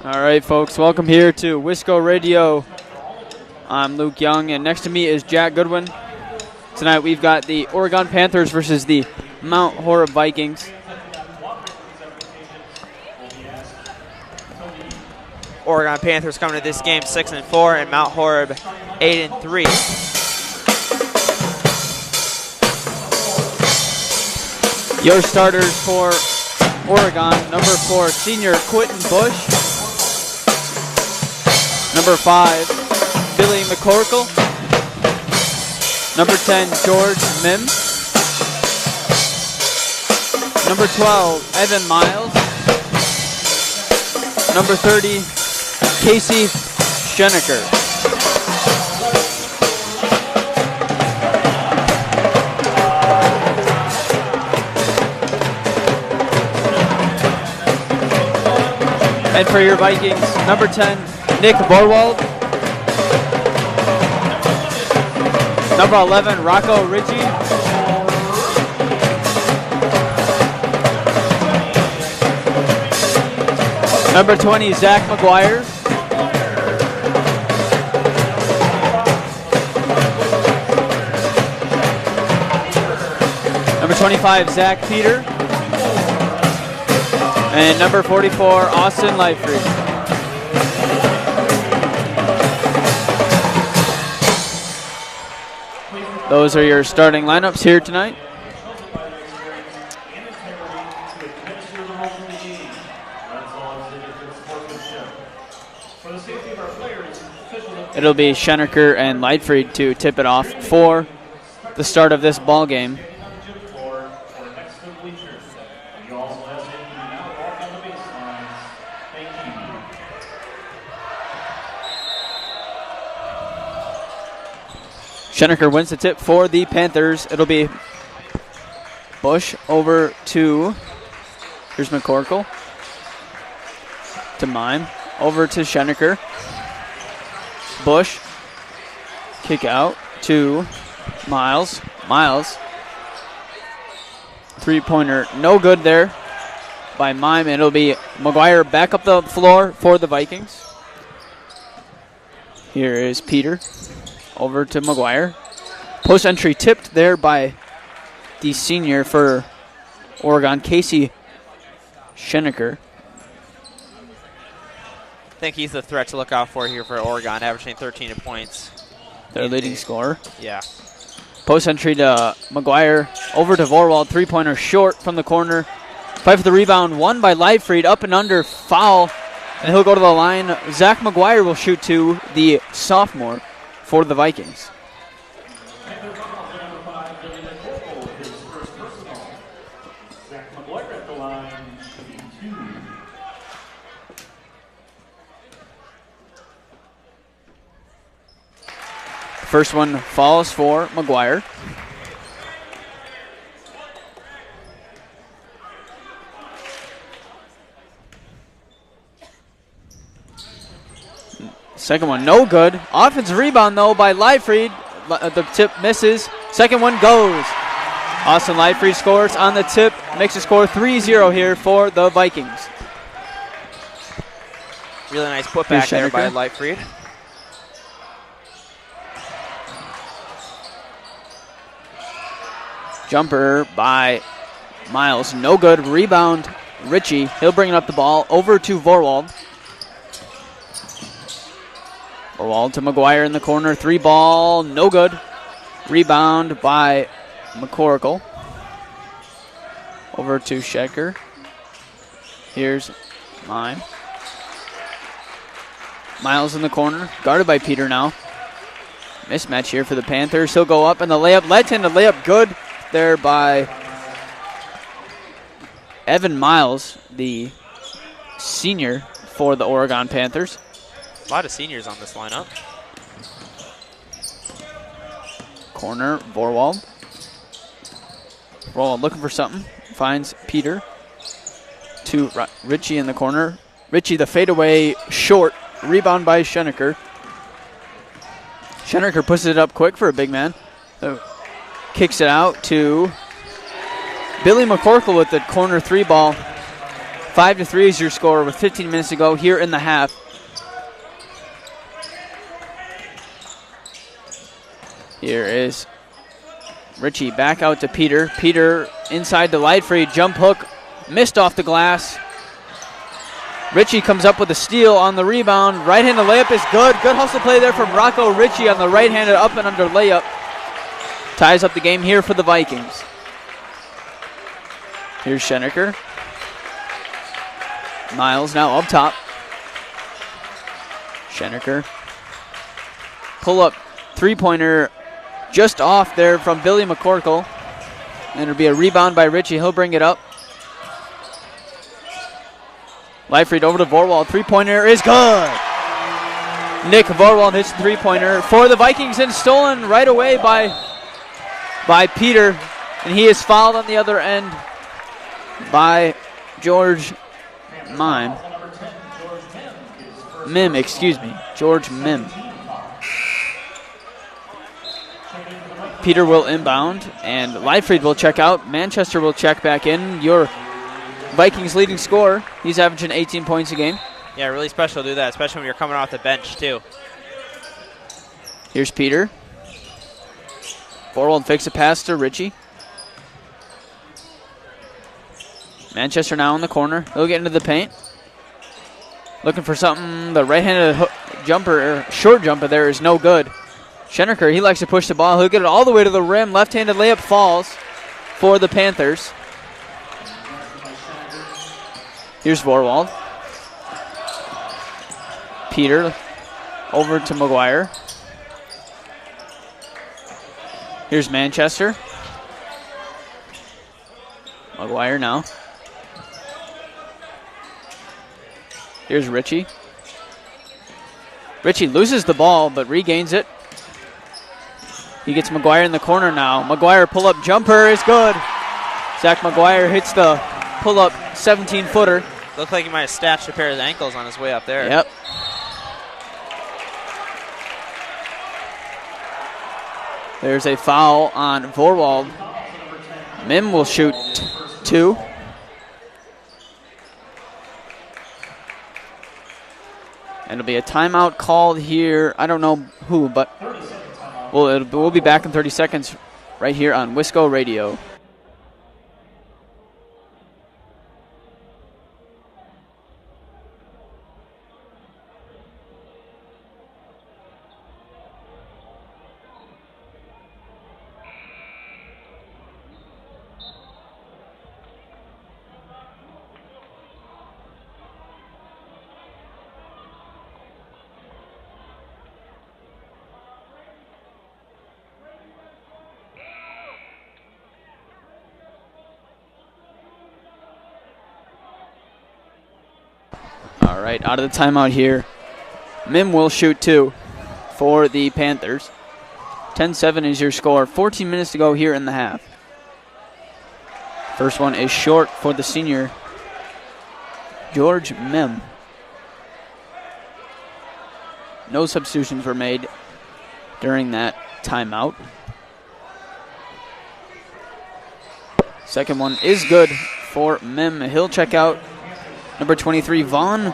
All right, folks, welcome here to Wisco Radio. I'm Luke Young, and next to me is Jack Goodwin. Tonight we've got the Oregon Panthers versus the Mount Horeb Vikings. Oregon Panthers coming to this game 6-4, and Mount Horeb 8-3. Your starters for Oregon: number 4, senior Quentin Bush. Number 5, Billy McCorkle. Number 10, George Mims. Number 12, Evan Miles. Number 30, Casey Schenecker. And for your Vikings, number 10, Nick Borwald. Number 11, Rocco Ritchie. Number 20, Zach McGuire. Number 25, Zach Peter. And number 44, Austin Lightfried. Those are your starting lineups here tonight. It'll be Schenecker and Lightfried to tip it off for the start of this ball game. Schenecker wins the tip for the Panthers. It'll be Bush over to, here's McCorkle, to Mime, over to Schenecker. Bush, kick out to Miles. Miles, three-pointer, no good there by Mime, and it'll be McGuire back up the floor for the Vikings. Here is Peter. Over to McGuire. Post entry tipped there by the senior for Oregon, Casey Schenecker. I think he's the threat to look out for here for Oregon, averaging 13 points. Their leading scorer. Yeah. Post entry to McGuire. Over to Vorwald. Three-pointer short from the corner. Fight for the rebound. Won by Lightfried. Up and under. Foul. And he'll go to the line. Zach McGuire will shoot to the sophomore for the Vikings. First one falls for McGuire. Second one, no good. Offensive rebound, though, by Leifried. The tip misses. Second one goes. Austin Leifried scores on the tip. Makes the score 3-0 here for the Vikings. Really nice putback there by Leifried. Jumper by Miles, no good. Rebound, Ritchie. He'll bring up the ball over to Vorwald. Vorwald to McGuire in the corner. 3-ball, no good. Rebound by McCorkle. Over to Shecker. Here's mine. Miles in the corner, guarded by Peter now. Mismatch here for the Panthers. He'll go up and the layup. Left-handed layup, good there by Evan Miles, the senior for the Oregon Panthers. A lot of seniors on this lineup. Corner, Vorwald. Vorwald looking for something. Finds Peter. To Ritchie in the corner. Ritchie, the fadeaway, short. Rebound by Schenecker. Schenecker pushes it up quick for a big man. Kicks it out to Billy McCorkle with the corner 3-ball. 5-3 is your score with 15 minutes to go here in the half. Here is Ritchie back out to Peter. Peter inside to Leifried. Jump hook. Missed off the glass. Ritchie comes up with a steal on the rebound. Right-handed layup is good. Good hustle play there from Rocco Ritchie on the right-handed up and under layup. Ties up the game here for the Vikings. Here's Schenecker. Miles now up top. Schenecker. Pull up 3-pointer just off there from Billy McCorkle. And it'll be a rebound by Ritchie. He'll bring it up. Leifried over to Vorwald. 3-pointer is good. Nick Vorwald hits the 3-pointer for the Vikings and stolen right away by Peter. And he is fouled on the other end by George Mim. George Mim. Peter will inbound, and Leifried will check out. Manchester will check back in. Your Vikings leading scorer. He's averaging 18 points a game. Yeah, really special to do that, especially when you're coming off the bench, too. Here's Peter. Vorwald fakes a pass to Ritchie. Manchester now in the corner. He'll get into the paint. Looking for something. The right-handed short jumper there is no good. Schenecker, he likes to push the ball. He'll get it all the way to the rim. Left-handed layup falls for the Panthers. Here's Vorwald. Peter over to McGuire. Here's Manchester. McGuire now. Here's Ritchie. Ritchie loses the ball but regains it. He gets McGuire in the corner now. McGuire pull-up jumper is good. Zach McGuire hits the pull-up 17-footer. Looked like he might have stashed a pair of ankles on his way up there. Yep. There's a foul on Vorwald. Mim will shoot 2. And it'll be a timeout called here. I don't know who, but we'll be back in 30 seconds right here on Wisco Radio. All right, out of the timeout here. Mim will shoot 2 for the Panthers. 10-7 is your score. 14 minutes to go here in the half. First one is short for the senior, George Mim. No substitutions were made during that timeout. Second one is good for Mim. He'll check out. Number 23, Vaughn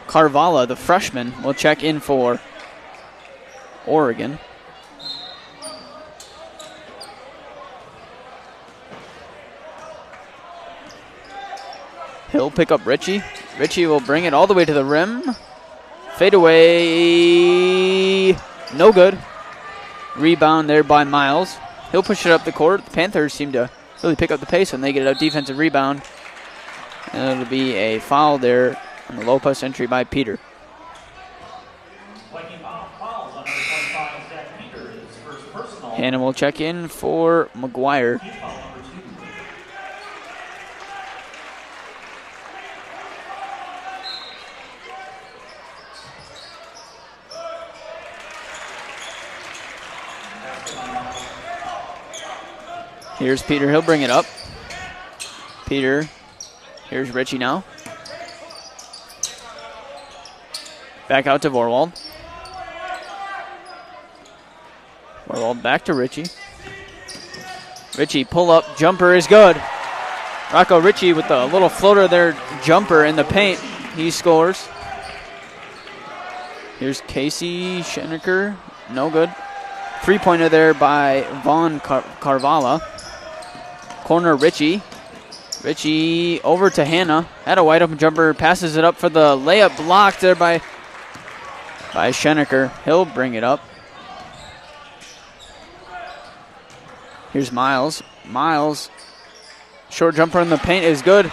Carvala, the freshman, will check in for Oregon. He'll pick up Richie. Richie will bring it all the way to the rim. Fade away. No good. Rebound there by Miles. He'll push it up the court. The Panthers seem to really pick up the pace when they get a defensive rebound. And it'll be a foul there on the low post entry by Peter. Hannah will check in for McGuire. Here's Peter. He'll bring it up. Peter. Here's Richie now. Back out to Vorwald. Vorwald back to Richie. Richie, pull up. Jumper is good. Rocco Richie with the little floater there. Jumper in the paint. He scores. Here's Casey Schenecker. No good. Three-pointer there by Vaughn Carvala. Corner Richie. Richie over to Hannah. Had a wide open jumper. Passes it up for the layup. Blocked there by Schenecker. He'll bring it up. Here's Miles. Miles. Short jumper in the paint is good.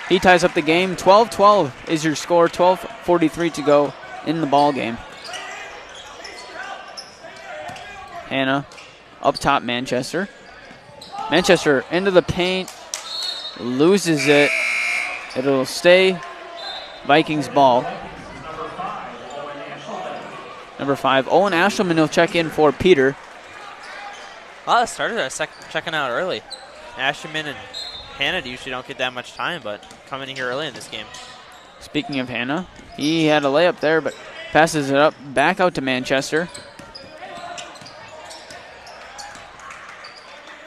He ties up the game. 12-12 is your score. 12:43 to go in the ball game. Hannah up top, Manchester. Manchester into the paint. Loses it. It'll stay Vikings ball. Number 5, Owen Ashelman will check in for Peter. Well, it started checking out early. Ashelman and Hannah usually don't get that much time, but coming in here early in this game. Speaking of Hannah, he had a layup there, but passes it up back out to Manchester.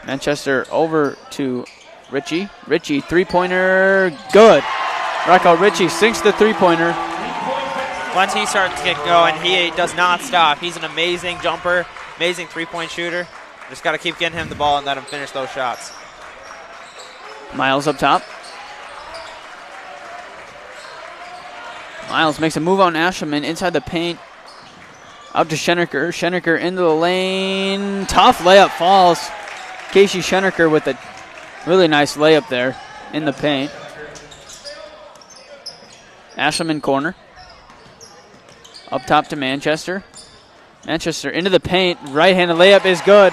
Manchester over to Richie. Richie, three-pointer, good. Rocco Richie sinks the three-pointer. Once he starts to get going, he does not stop. He's an amazing jumper, amazing three-point shooter. Just got to keep getting him the ball and let him finish those shots. Miles up top. Miles makes a move on Ashelman inside the paint. Out to Schenecker. Schenecker into the lane. Tough layup, falls. Casey Schenecker with a really nice layup there in the paint. Ashelman corner. Up top to Manchester. Manchester into the paint. Right-handed layup is good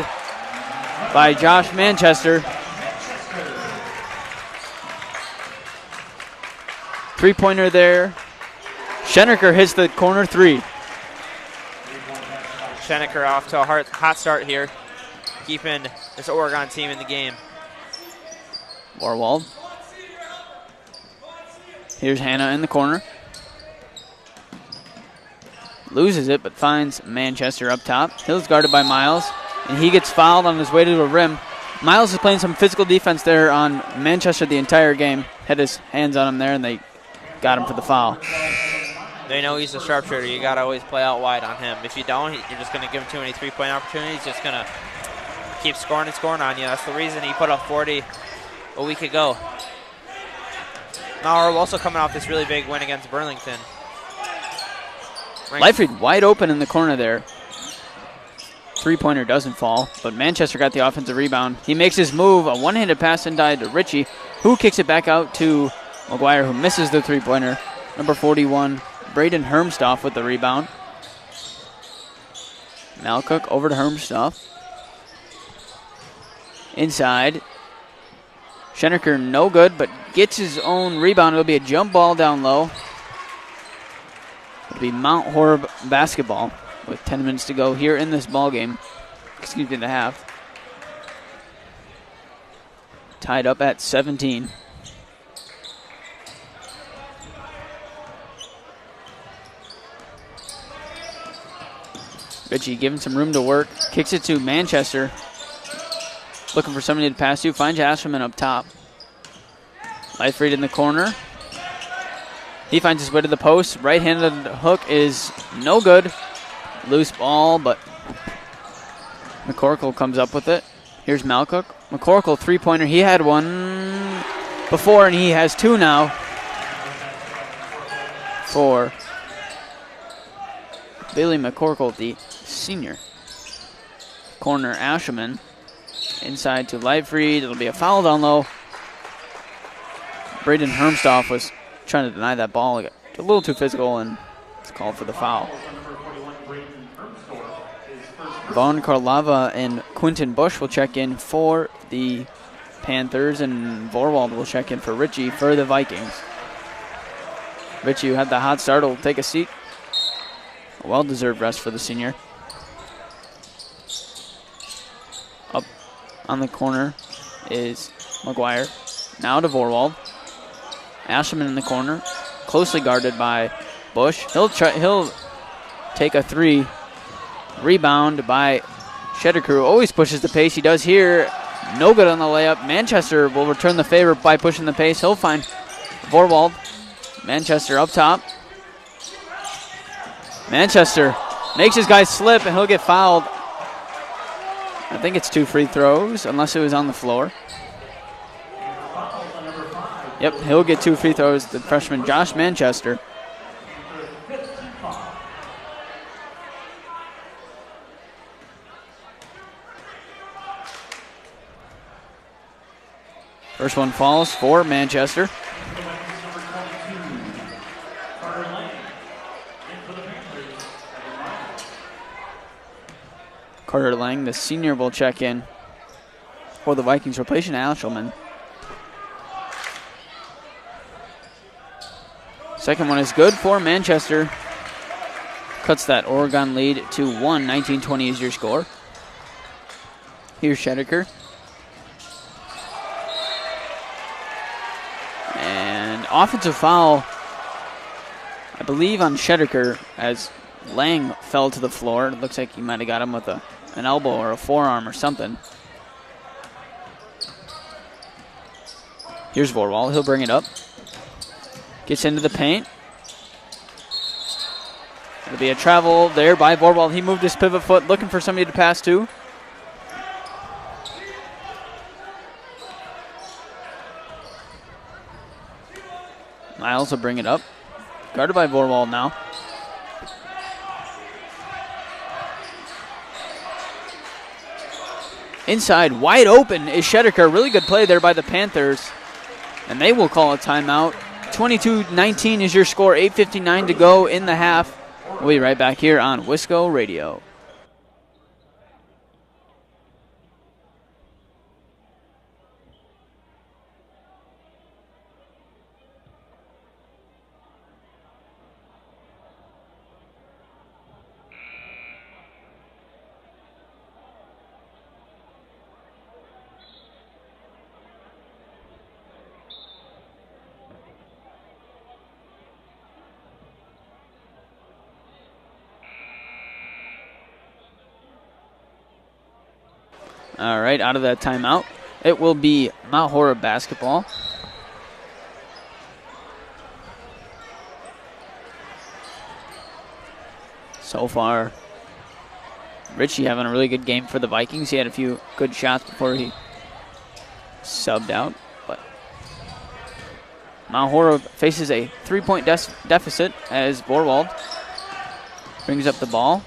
by Josh Manchester. Three-pointer there. Schenecker hits the corner three. Schenecker off to a hot start here, keeping this Oregon team in the game. Warwald. Here's Hannah in the corner. Loses it, but finds Manchester up top. Hill's guarded by Miles, and he gets fouled on his way to the rim. Miles is playing some physical defense there on Manchester the entire game. Had his hands on him there, and they got him for the foul. They know he's a sharpshooter. You got to always play out wide on him. If you don't, you're just going to give him too many three-point opportunities. He's just going to keep scoring and scoring on you. That's the reason he put up 40 a week ago. Now we're also coming off this really big win against Burlington. Leifried wide open in the corner there. Three-pointer doesn't fall, but Manchester got the offensive rebound. He makes his move, a one-handed pass inside to Richie, who kicks it back out to McGuire, who misses the three-pointer. Number 41, Braden Hermstoff with the rebound. Malcook over to Hermstoff. Inside. Schenecker no good, but gets his own rebound. It'll be a jump ball down low. It'll be Mount Horeb Basketball with 10 minutes to go here in this ball game. Excuse me, the half. Tied up at 17. Ritchie giving some room to work. Kicks it to Manchester. Looking for somebody to pass to. Finds Asherman up top. Lightfried in the corner. He finds his way to the post. Right-handed hook is no good. Loose ball, but McCorkle comes up with it. Here's Malcook. McCorkle, three-pointer. He had one before, and he has two now for Billy McCorkle, the senior. Corner, Asherman. Inside to Lightfried. It'll be a foul down low. Braden Hermstoff was trying to deny that ball. It got a little too physical, and it's called for the foul. Vaughn Karlava and Quinton Bush will check in for the Panthers, and Vorwald will check in for Ritchie for the Vikings. Ritchie, who had the hot start, will take a seat. A well-deserved rest for the senior. Up on the corner is McGuire. Now to Vorwald. Asherman in the corner, closely guarded by Bush. He'll take a three. Rebound by Sheddercrew. Always pushes the pace. He does here. No good on the layup. Manchester will return the favor by pushing the pace. He'll find Vorwald. Manchester up top. Manchester makes his guy slip, and he'll get fouled. I think it's 2 free throws, unless it was on the floor. Yep, he'll get 2 free throws. The freshman Josh Manchester. First one falls for Manchester. Carter Lang, the senior, will check in for the Vikings, replacing Ashelman. Second one is good for Manchester. Cuts that Oregon lead to 1. 19-20 is your score. Here's Shedeker. And offensive foul, I believe, on Shedeker as Lang fell to the floor. It looks like he might have got him with an elbow or a forearm or something. Here's Vorwald. He'll bring it up. Gets into the paint. It'll be a travel there by Vorwald. He moved his pivot foot, looking for somebody to pass to. Miles will bring it up. Guarded by Vorwald now. Inside, wide open is Shedeker. Really good play there by the Panthers. And they will call a timeout. 22-19 is your score. 8:59 to go in the half. We'll be right back here on Wisco Radio. All right, out of that timeout, it will be Mount Horeb Basketball. So far, Ritchie having a really good game for the Vikings. He had a few good shots before he subbed out. But Mount Horeb faces a 3-point deficit as Vorwald brings up the ball.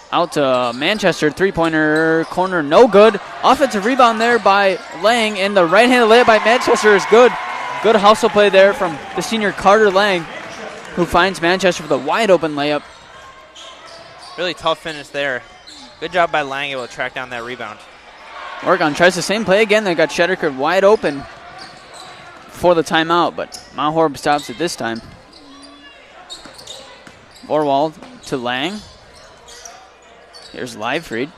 Out to Manchester, three-pointer corner, no good. Offensive rebound there by Lang, and the right-handed layup by Manchester is good. Good hustle play there from the senior Carter Lang, who finds Manchester for the wide-open layup. Really tough finish there. Good job by Lang, able to track down that rebound. Oregon tries the same play again. They got Shedeker wide open for the timeout, but Mount Horeb stops it this time. Vorwald to Lang. Here's Livefried.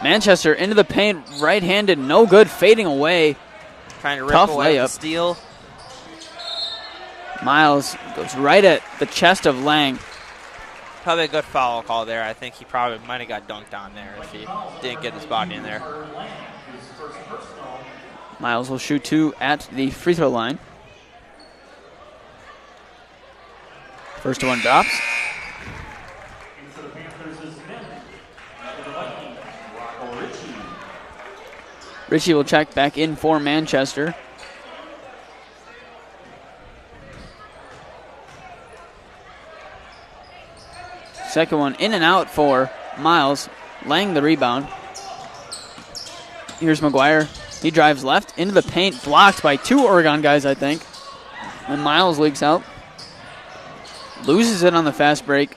Manchester into the paint, right-handed, no good, fading away. Trying to rip Tough away layup. the steal. Miles goes right at the chest of Lang. Probably a good foul call there. I think he probably might have got dunked on there if he didn't get his body in there. Miles will shoot 2 at the free throw line. First one drops. Ritchie will check back in for Manchester. Second one in and out for Miles. Lang the rebound. Here's McGuire. He drives left into the paint, blocked by 2 Oregon guys, I think. And Miles leaks out. Loses it on the fast break.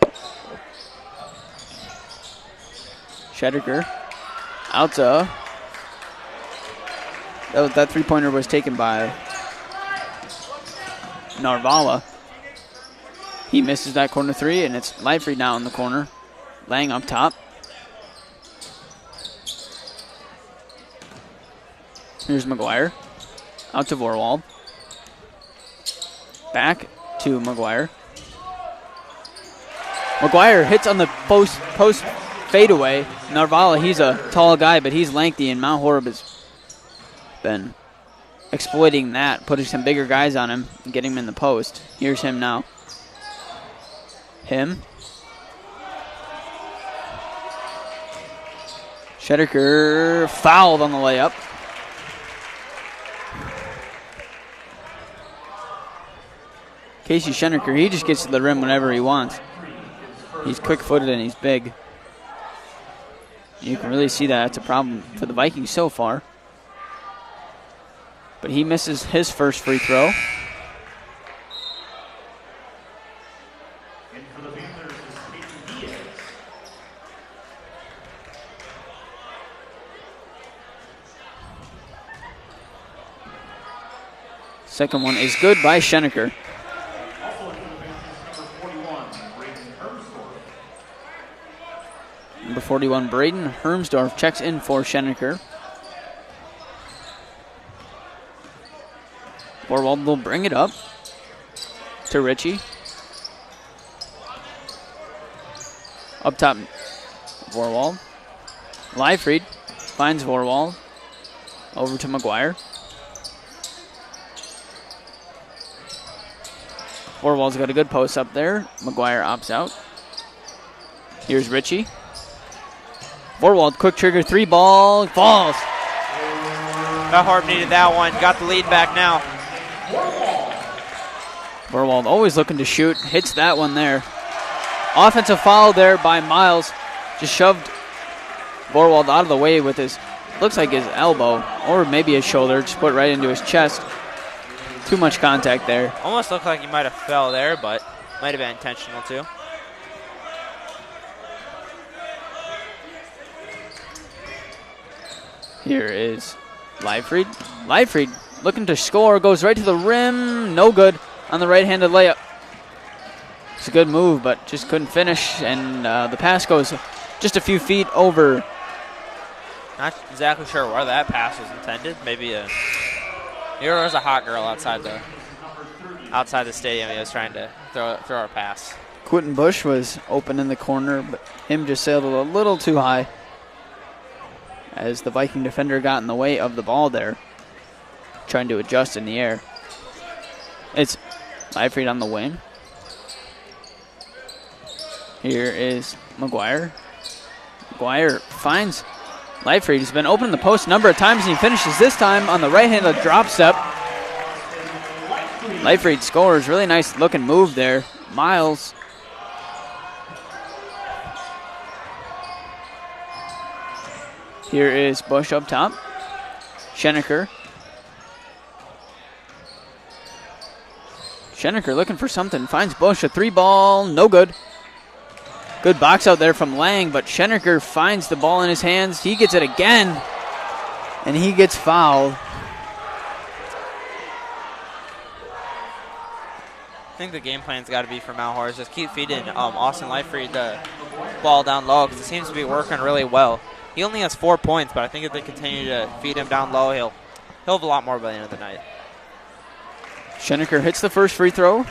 Shedeker out to... That three-pointer was taken by Narvala. He misses that corner 3, and it's Livefree now in the corner. Lang up top. Here's McGuire. Out to Vorwald. Back to McGuire. McGuire hits on the post fadeaway. Narvala, he's a tall guy, but he's lengthy, and Mount Horeb has been exploiting that, putting some bigger guys on him and getting him in the post. Here's him now. Him. Shedeker fouled on the layup. Casey Shedeker, he just gets to the rim whenever he wants. He's quick-footed and he's big. You can really see that. That's a problem for the Vikings so far. But he misses his first free throw. Second one is good by Shedeker. Number 41, Braden Hermsdorf checks in for Shedeker. Vorwald will bring it up to Ritchie. Up top, Vorwald. Livefried finds Vorwald. Over to McGuire. Vorwald's got a good post up there. McGuire opts out. Here's Ritchie. Vorwald, quick trigger, 3-ball, falls. Mount Horeb needed that one. Got the lead back now. Vorwald always looking to shoot. Hits that one there. Offensive foul there by Miles. Just shoved Vorwald out of the way with his, looks like his elbow, or maybe his shoulder. Just put it right into his chest. Too much contact there. Almost looked like he might have fell there, but might have been intentional too. Here is Livefried. Livefried looking to score, goes right to the rim. No good on the right-handed layup. It's a good move, but just couldn't finish, and the pass goes just a few feet over. Not exactly sure where that pass was intended. Maybe there was a hot girl outside the stadium. He was trying to throw a pass. Quentin Bush was open in the corner, but him just sailed a little too high as the Viking defender got in the way of the ball there, trying to adjust in the air. It's Livefried on the wing. Here is McGuire. McGuire finds Livefried. He's been open in the post a number of times, and he finishes this time on the right-handed drop step. Livefried scores. Really nice looking move there. Miles. Here is Bush up top. Shedeker. Shedeker looking for something. Finds Bush. A 3-ball. No good. Good box out there from Lang, but Shedeker finds the ball in his hands. He gets it again, and he gets fouled. I think the game plan's got to be for Mount Horeb. Just keep feeding Austin Livefried the ball down low because it seems to be working really well. He only has 4 points, but I think if they continue to feed him down low, he'll have a lot more by the end of the night. Schenecker hits the first free throw.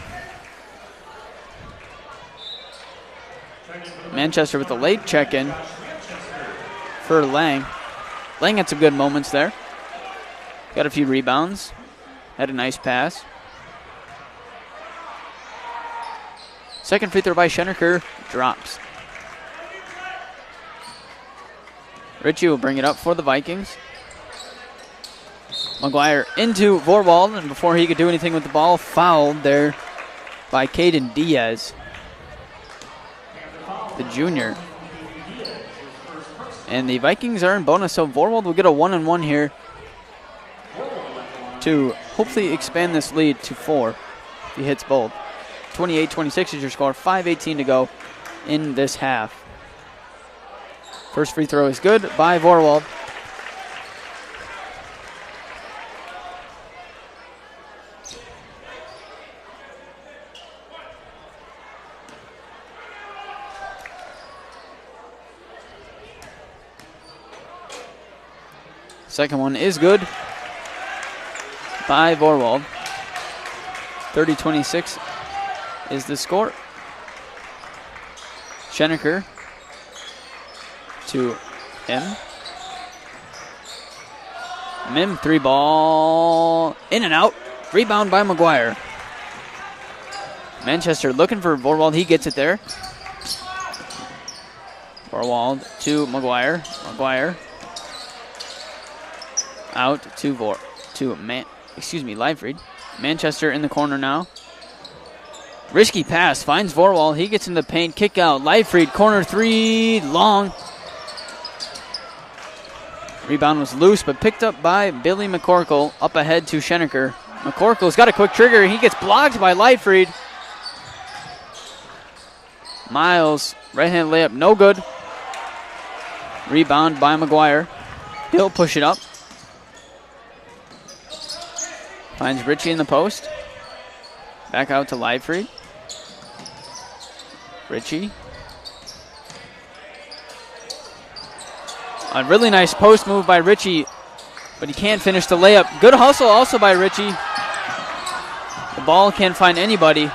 Manchester with a late check-in for Lang. Lang had some good moments there. Got a few rebounds. Had a nice pass. Second free throw by Schenecker drops. Ritchie will bring it up for the Vikings. McGuire into Vorwald, and before he could do anything with the ball, fouled there by Caden Diaz, the junior. And the Vikings are in bonus, so Vorwald will get a 1-and-1 here to hopefully expand this lead to 4 if he hits both. 28-26 is your score, 5:18 to go in this half. First free throw is good by Vorwald. Second one is good by Vorwald. 30-26 is the score. Schenecker to him. Mim, 3-ball, in and out. Rebound by McGuire. Manchester looking for Vorwald. He gets it there. Vorwald to McGuire. McGuire out to Livefried. Manchester in the corner now. Risky pass, finds Vorwald. He gets in the paint, kick out. Livefried, corner 3, long. Rebound was loose, but picked up by Billy McCorkle. Up ahead to Schenecker. McCorkle's got a quick trigger. He gets blocked by Livefried. Miles, right-hand layup, no good. Rebound by McGuire. He'll push it up. Finds Ritchie in the post. Back out to Livefried. Ritchie. A really nice post move by Ritchie, but he can't finish the layup. Good hustle also by Ritchie. The ball can't find anybody,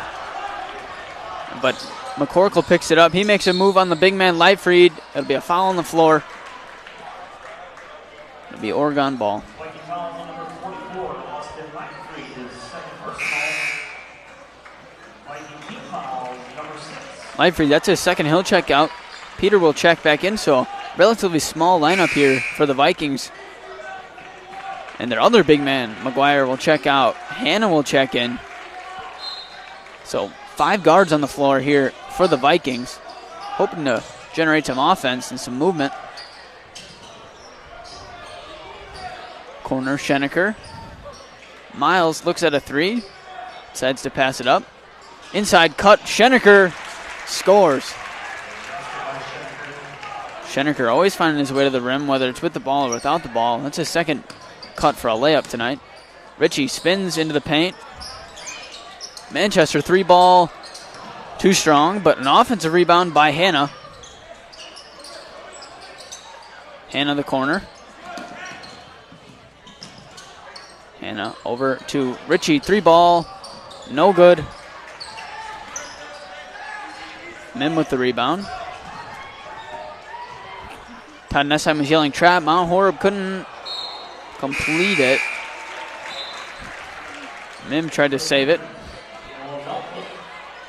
but McCorkle picks it up. He makes a move on the big man, Livefried. It'll be a foul on the floor. It'll be Oregon ball. Livefried, that's his second. He'll check out. Peter will check back in, so relatively small lineup here for the Vikings. And their other big man, McGuire, will check out. Hannah will check in. So 5 guards on the floor here for the Vikings, hoping to generate some offense and some movement. Corner, Schenecker. Miles looks at a 3. Decides to pass it up. Inside cut, Schenecker scores. Schenecker always finding his way to the rim, whether it's with the ball or without the ball. That's his second cut for a layup tonight. Ritchie spins into the paint. Manchester 3-ball, too strong, but an offensive rebound by Hannah. Hannah the corner. Hannah over to Ritchie, 3-ball, no good. Mim with the rebound. Todd Nessheim was yelling trap. Mount Horeb couldn't complete it. Mim tried to save it.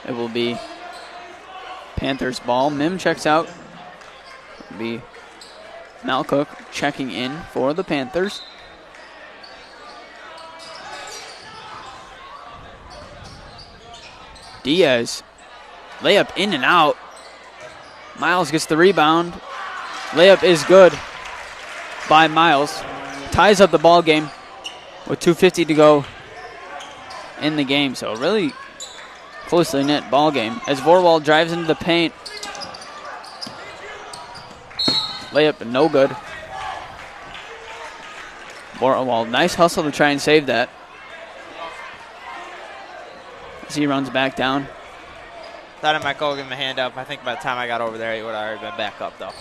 It will be Panthers ball. Mim checks out. It will be Malcook checking in for the Panthers. Diaz, layup in and out. Miles gets the rebound. Layup is good by Miles. Ties up the ball game with 2:50 to go in the game. So really closely knit ball game as Vorwald drives into the paint. Layup no good. Vorwald, nice hustle to try and save that. As he runs back down. Thought I might go give him a hand up. I think by the time I got over there, he would have already been back up, though.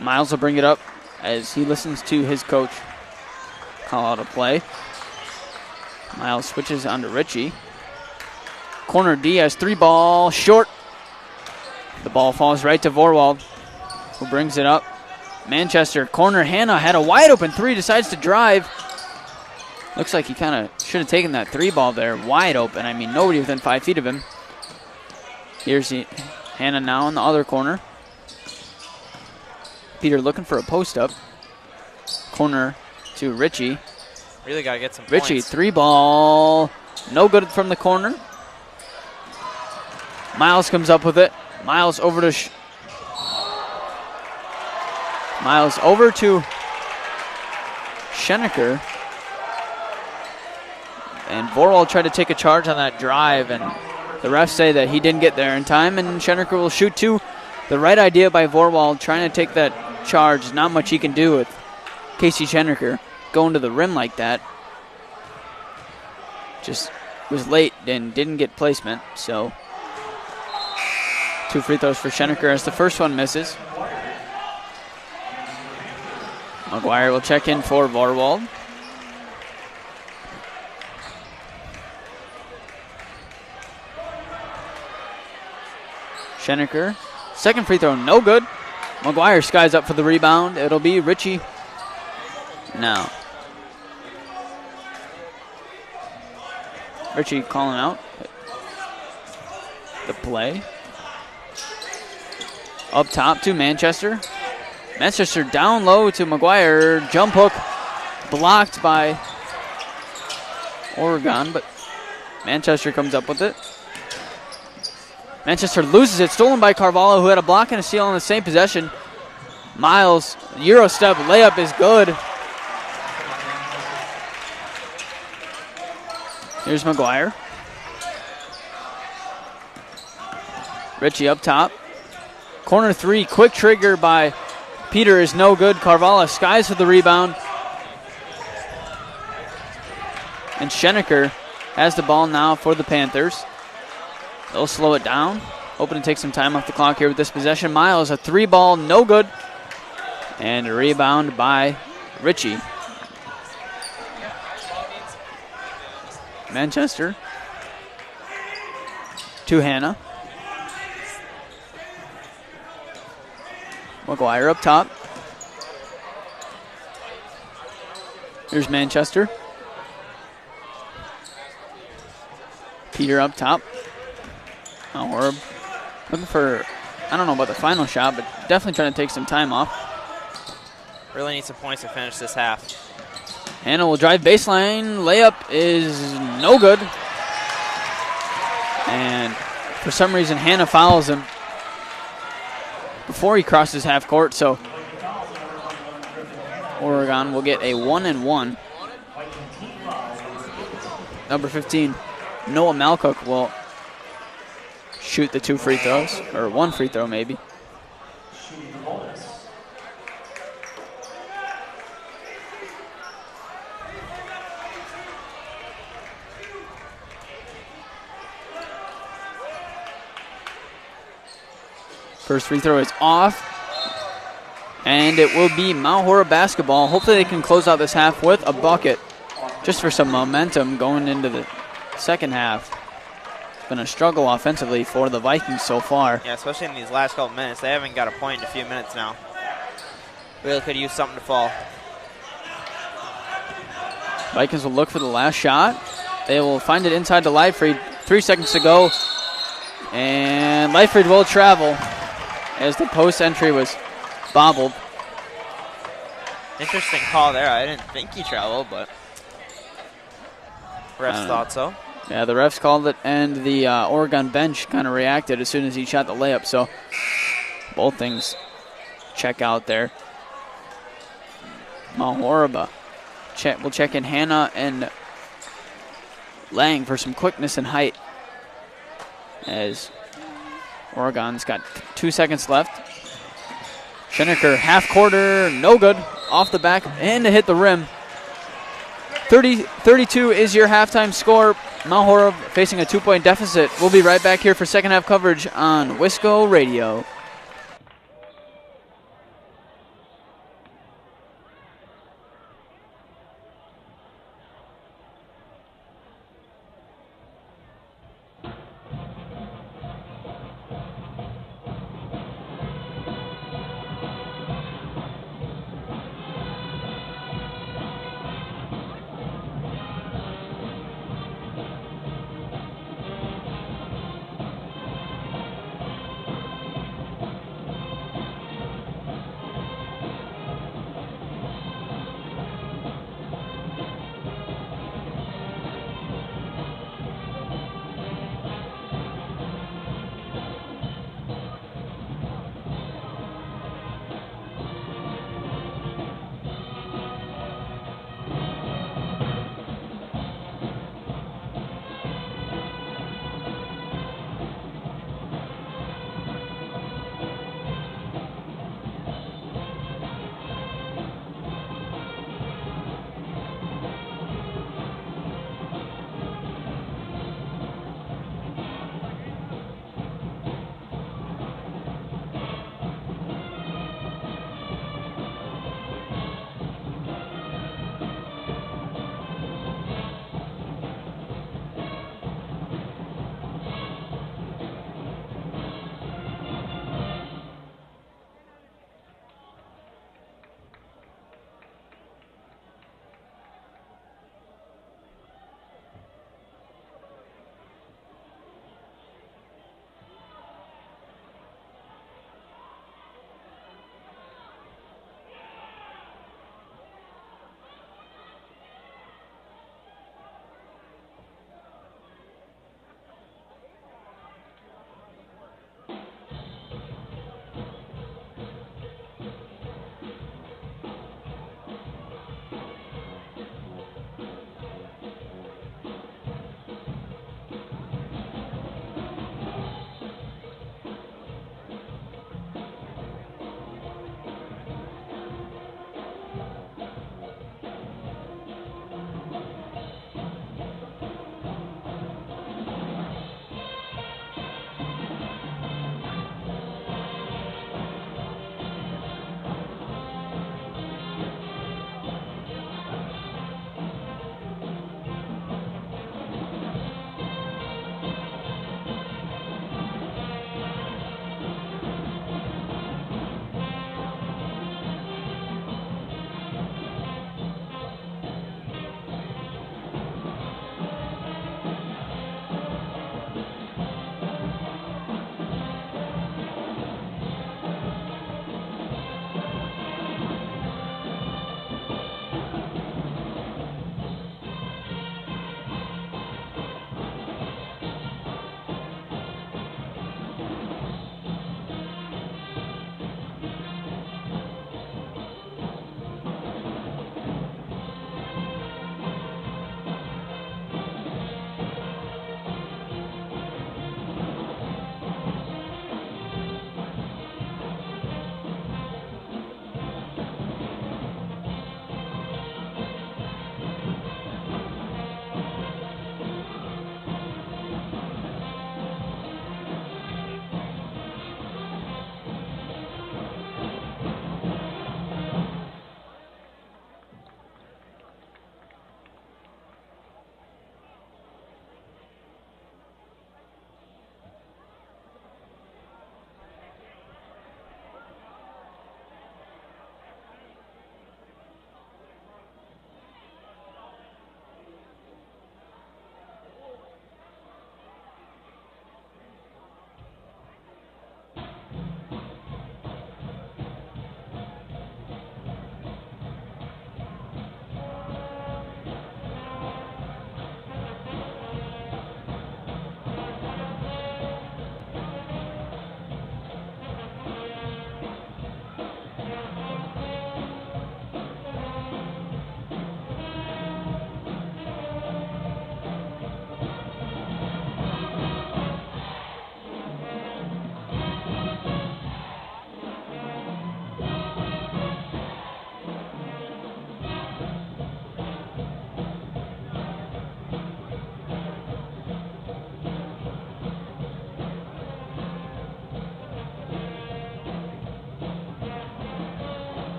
Miles will bring it up as he listens to his coach call out a play. Miles switches onto Ritchie. Corner D has 3 ball, short. The ball falls right to Vorwald, who brings it up. Manchester, corner, Hannah had a wide open 3, decides to drive. Looks like he kind of should have taken that 3 ball there, wide open. I mean, nobody within 5 feet of him. Here's Hannah now in the other corner. Peter looking for a post up. Corner to Ritchie. Really got to get some Ritchie, points. 3 ball, no good from the corner. Miles comes up with it. Miles over to Schenecker. And Vorwald tried to take a charge on that drive, and the refs say that he didn't get there in time, and Schenecker will shoot 2. The right idea by Vorwald, trying to take that charge. Not much he can do with Casey Schenecker going to the rim like that. Just was late and didn't get placement, so 2 free throws for Schenecker as the first one misses. McGuire will check in for Vorwald. Schenecker, second free throw, no good. McGuire skies up for the rebound. It'll be Ritchie now. Ritchie calling out the play. Up top to Manchester. Manchester down low to McGuire. Jump hook blocked by Oregon, but Manchester comes up with it. Manchester loses it, stolen by Carvalho, who had a block and a steal on the same possession. Miles, Euro step, layup is good. Here's McGuire. Ritchie up top. Corner 3, quick trigger by Peter is no good. Carvalho skies for the rebound. And Schenecker has the ball now for the Panthers. They'll slow it down. Hoping to take some time off the clock here with this possession. Miles, a 3 ball, no good. And a rebound by Ritchie. Manchester to Hannah. McGuire up top. Here's Manchester. Peter up top. Mount Horeb looking for, I don't know about the final shot, but definitely trying to take some time off. Really need some points to finish this half. Hannah will drive baseline. Layup is no good. And for some reason, Hannah fouls him before he crosses half court, so Oregon will get a 1-and-1. Number 15, Noah Malcook will shoot the 2 free throws, or 1 free throw maybe. First free throw is off, and it will be Mount Horeb basketball. Hopefully they can close out this half with a bucket, just for some momentum going into the second half. It's been a struggle offensively for the Vikings so far. Yeah, especially in these last couple minutes. They haven't got a point in a few minutes now. Really could use something to fall. Vikings will look for the last shot. They will find it inside to Leifried. 3 seconds to go, and Leifried will travel as the post entry was bobbled. Interesting call there. I didn't think he traveled, but refs thought so. Yeah, the refs called it, and the Oregon bench kind of reacted as soon as he shot the layup, so both things check out there. Mount Horeb will check in Hannah and Lang for some quickness and height, as Oregon's got 2 seconds left. Schenecker, half quarter, no good. Off the back and to hit the rim. 30-32 is your halftime score. Mount Horeb facing a 2-point deficit. We'll be right back here for second half coverage on Wisco Radio.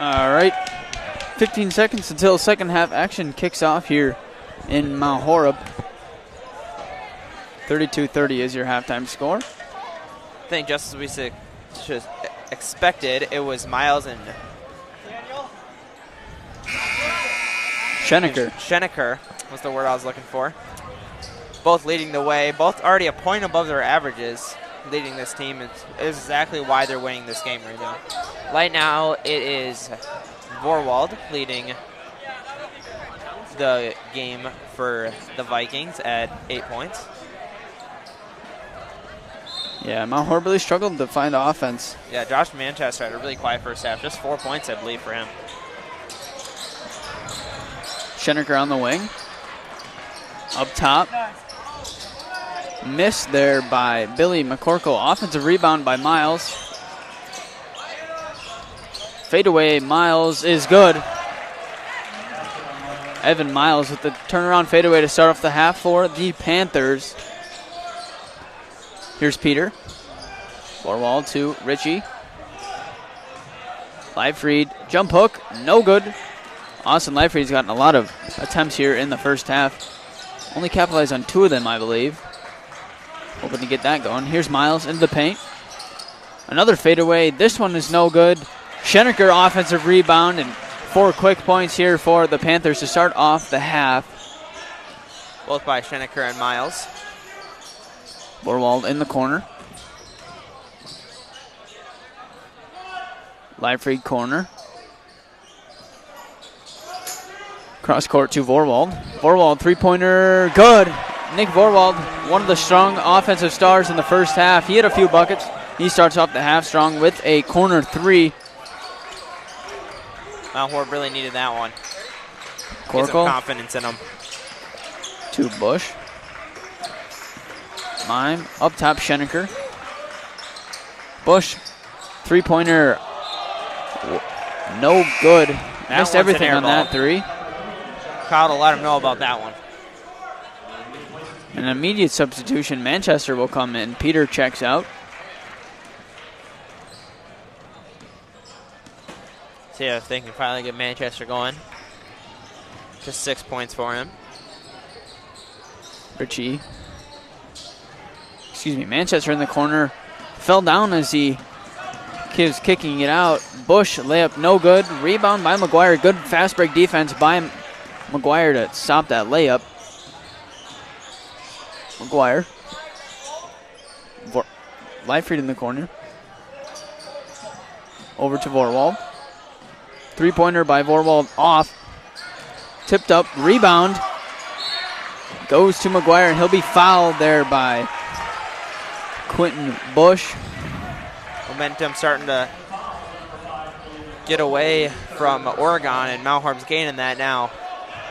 All right. 15 seconds until second half action kicks off here in Mount Horeb. 32-30 is your halftime score. I think just as we expected, it was Miles and Schenecker was the word I was looking for. Both leading the way, both already a point above their averages, leading this team. It's exactly why they're winning this game right now. Right now, it is Vorwald leading the game for the Vikings at 8 points. Yeah, Mount Horeb really struggled to find offense. Yeah, Josh Manchester had a really quiet first half. Just 4 points, I believe, for him. Schenecker on the wing. Up top. Missed there by Billy McCorkle. Offensive rebound by Miles. Fadeaway, Miles is good. Evan Miles with the turnaround fadeaway to start off the half for the Panthers. Here's Peter. Vorwald to Richie. Leifried, jump hook, no good. Austin Leifried's gotten a lot of attempts here in the first half. Only capitalized on 2 of them, I believe. Hoping to get that going. Here's Miles into the paint. Another fadeaway. This one is no good. Schenecker offensive rebound and 4 quick points here for the Panthers to start off the half. Both by Schenecker and Miles. Vorwald in the corner. Leifried corner. Cross court to Vorwald. Vorwald three-pointer, good. Nick Vorwald, one of the strong offensive stars in the first half. He had a few buckets. He starts off the half strong with a corner 3. Mount Horeb really needed that one. Corkle. Get some confidence in him. To Bush. Mime up top, Schenecker. Bush, three-pointer, no good. Missed everything on that 3. Kyle to let him know about that one. An immediate substitution. Manchester will come in. Peter checks out. See if they can finally get Manchester going. Just 6 points for him. Richie. Manchester in the corner. Fell down as he was kicking it out. Bush, layup no good. Rebound by McGuire. Good fast break defense by McGuire to stop that layup. McGuire. Leifried in the corner. Over to Vorwald. Three-pointer by Vorwald off. Tipped up. Rebound. Goes to McGuire, and he'll be fouled there by Quentin Bush. Momentum starting to get away from Oregon, and Mount Horeb's gaining that now.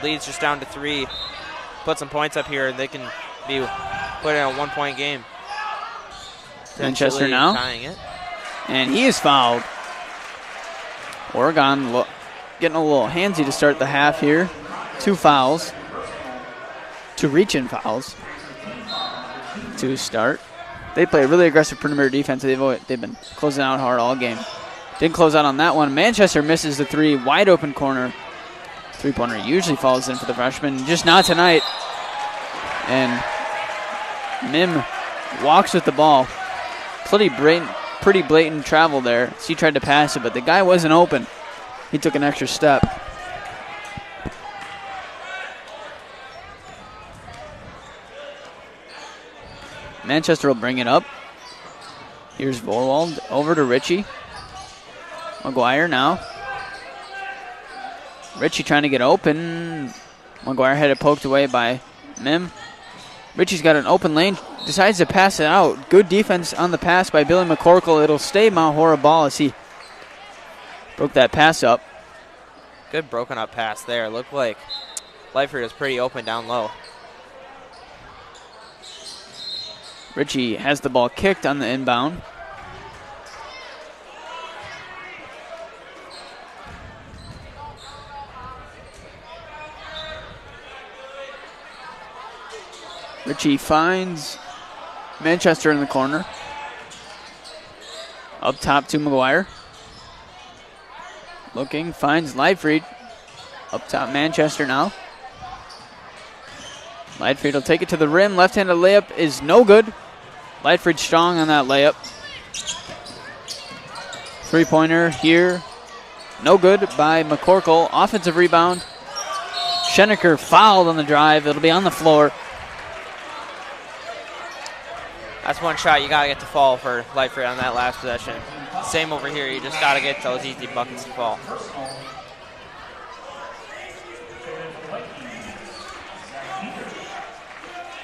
Leads just down to 3. Put some points up here, and they can be put in a 1-point game. Manchester now. Tying it. And he is fouled. Oregon getting a little handsy to start the half here. 2 fouls. 2 reach-in fouls to start. They play really aggressive perimeter defense. They've been closing out hard all game. Didn't close out on that one. Manchester misses the 3. Wide open corner. Three-pointer usually falls in for the freshman. Just not tonight. And Mim walks with the ball. Pretty blatant travel there. So he tried to pass it, but the guy wasn't open. He took an extra step. Manchester will bring it up. Here's Vorwald over to Richie. McGuire now. Richie trying to get open. McGuire had it poked away by Mim. Richie's got an open lane. Decides to pass it out. Good defense on the pass by Billy McCorkle. It'll stay Mount Horeb ball as he broke that pass up. Good broken up pass there. Looked like Leifried was pretty open down low. Richie has the ball kicked on the inbound. Richie finds Manchester in the corner. Up top to McGuire. Looking, finds Lightfried. Up top, Manchester now. Lightfried will take it to the rim. Left-handed layup is no good. Lightfried strong on that layup. Three-pointer here. No good by McCorkle. Offensive rebound. Schenecker fouled on the drive. It'll be on the floor. That's one shot you got to get to fall for Lightfried on that last possession. Same over here. You just got to get those easy buckets to fall.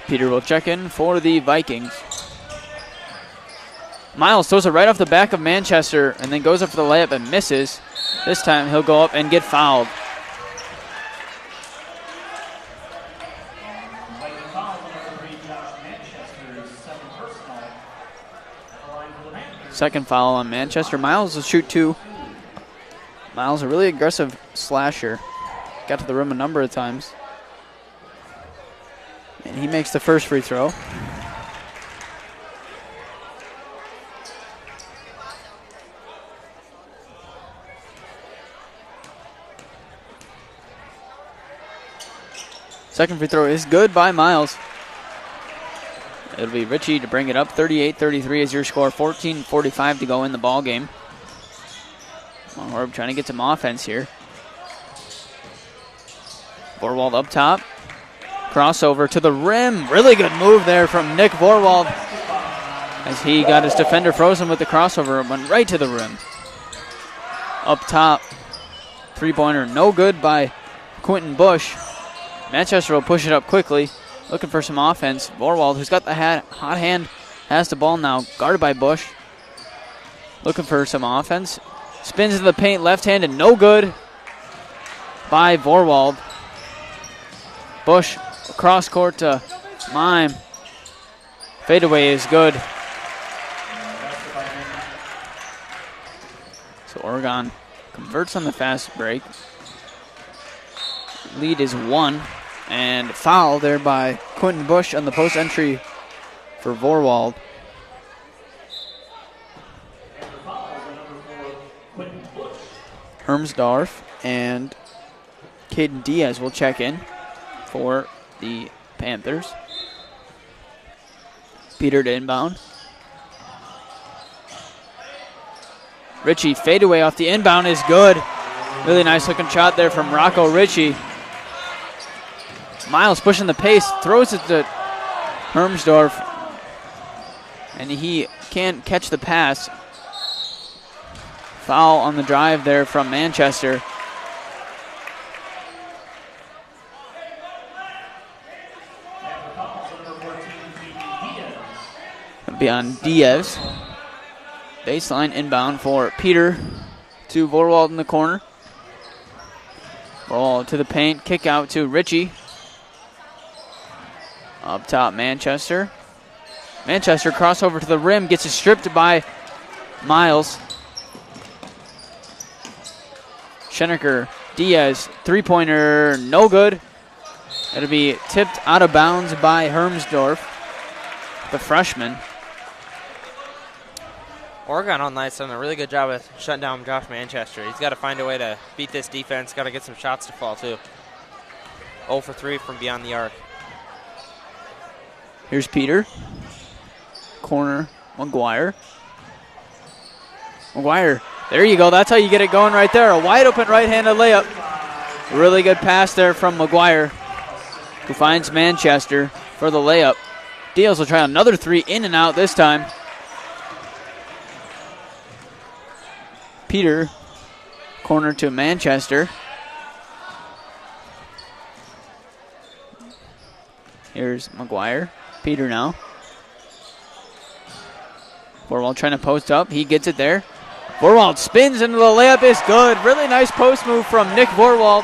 Peter will check in for the Vikings. Miles throws it right off the back of Manchester and then goes up for the layup and misses. This time he'll go up and get fouled. Second foul on Manchester. Miles will shoot 2. Miles, a really aggressive slasher. Got to the rim a number of times. And he makes the first free throw. Second free throw is good by Miles. It'll be Ritchie to bring it up. 38-33 is your score. 14:45 to go in the ball game. Mount Horeb trying to get some offense here. Vorwald up top. Crossover to the rim. Really good move there from Nick Vorwald as he got his defender frozen with the crossover and went right to the rim. Up top. Three-pointer no good by Quentin Bush. Manchester will push it up quickly. Looking for some offense. Vorwald, who's got the hot hand, has the ball now. Guarded by Bush. Looking for some offense. Spins into the paint, left-handed, no good by Vorwald. Bush across court to Mime. Fadeaway is good. So Oregon converts on the fast break. Lead is 1. And foul there by Quentin Bush on the post entry for Vorwald. Hermsdorf and Caden Diaz will check in for the Panthers. Peter to inbound. Ritchie fadeaway off the inbound is good. Really nice looking shot there from Rocco Ritchie. Miles pushing the pace, throws it to Hermsdorf, and he can't catch the pass. Foul on the drive there from Manchester. It'll be on Diaz. Baseline inbound for Peter to Vorwald in the corner. Vorwald to the paint, kick out to Ritchie. Up top, Manchester. Manchester crossover to the rim, gets it stripped by Miles. Schenecker, Diaz, three-pointer, no good. It'll be tipped out of bounds by Hermsdorf, the freshman. Oregon all night's done a really good job of shutting down Josh Manchester. He's got to find a way to beat this defense. Got to get some shots to fall, too. 0 for 3 from beyond the arc. Here's Peter. Corner, McGuire. McGuire, there you go. That's how you get it going right there. A wide open right-handed layup. Really good pass there from McGuire, who finds Manchester for the layup. Diaz will try another 3 in and out this time. Peter, corner to Manchester. Here's McGuire. Peter now. Vorwald trying to post up. He gets it there. Vorwald spins into the layup. Is good. Really nice post move from Nick Vorwald,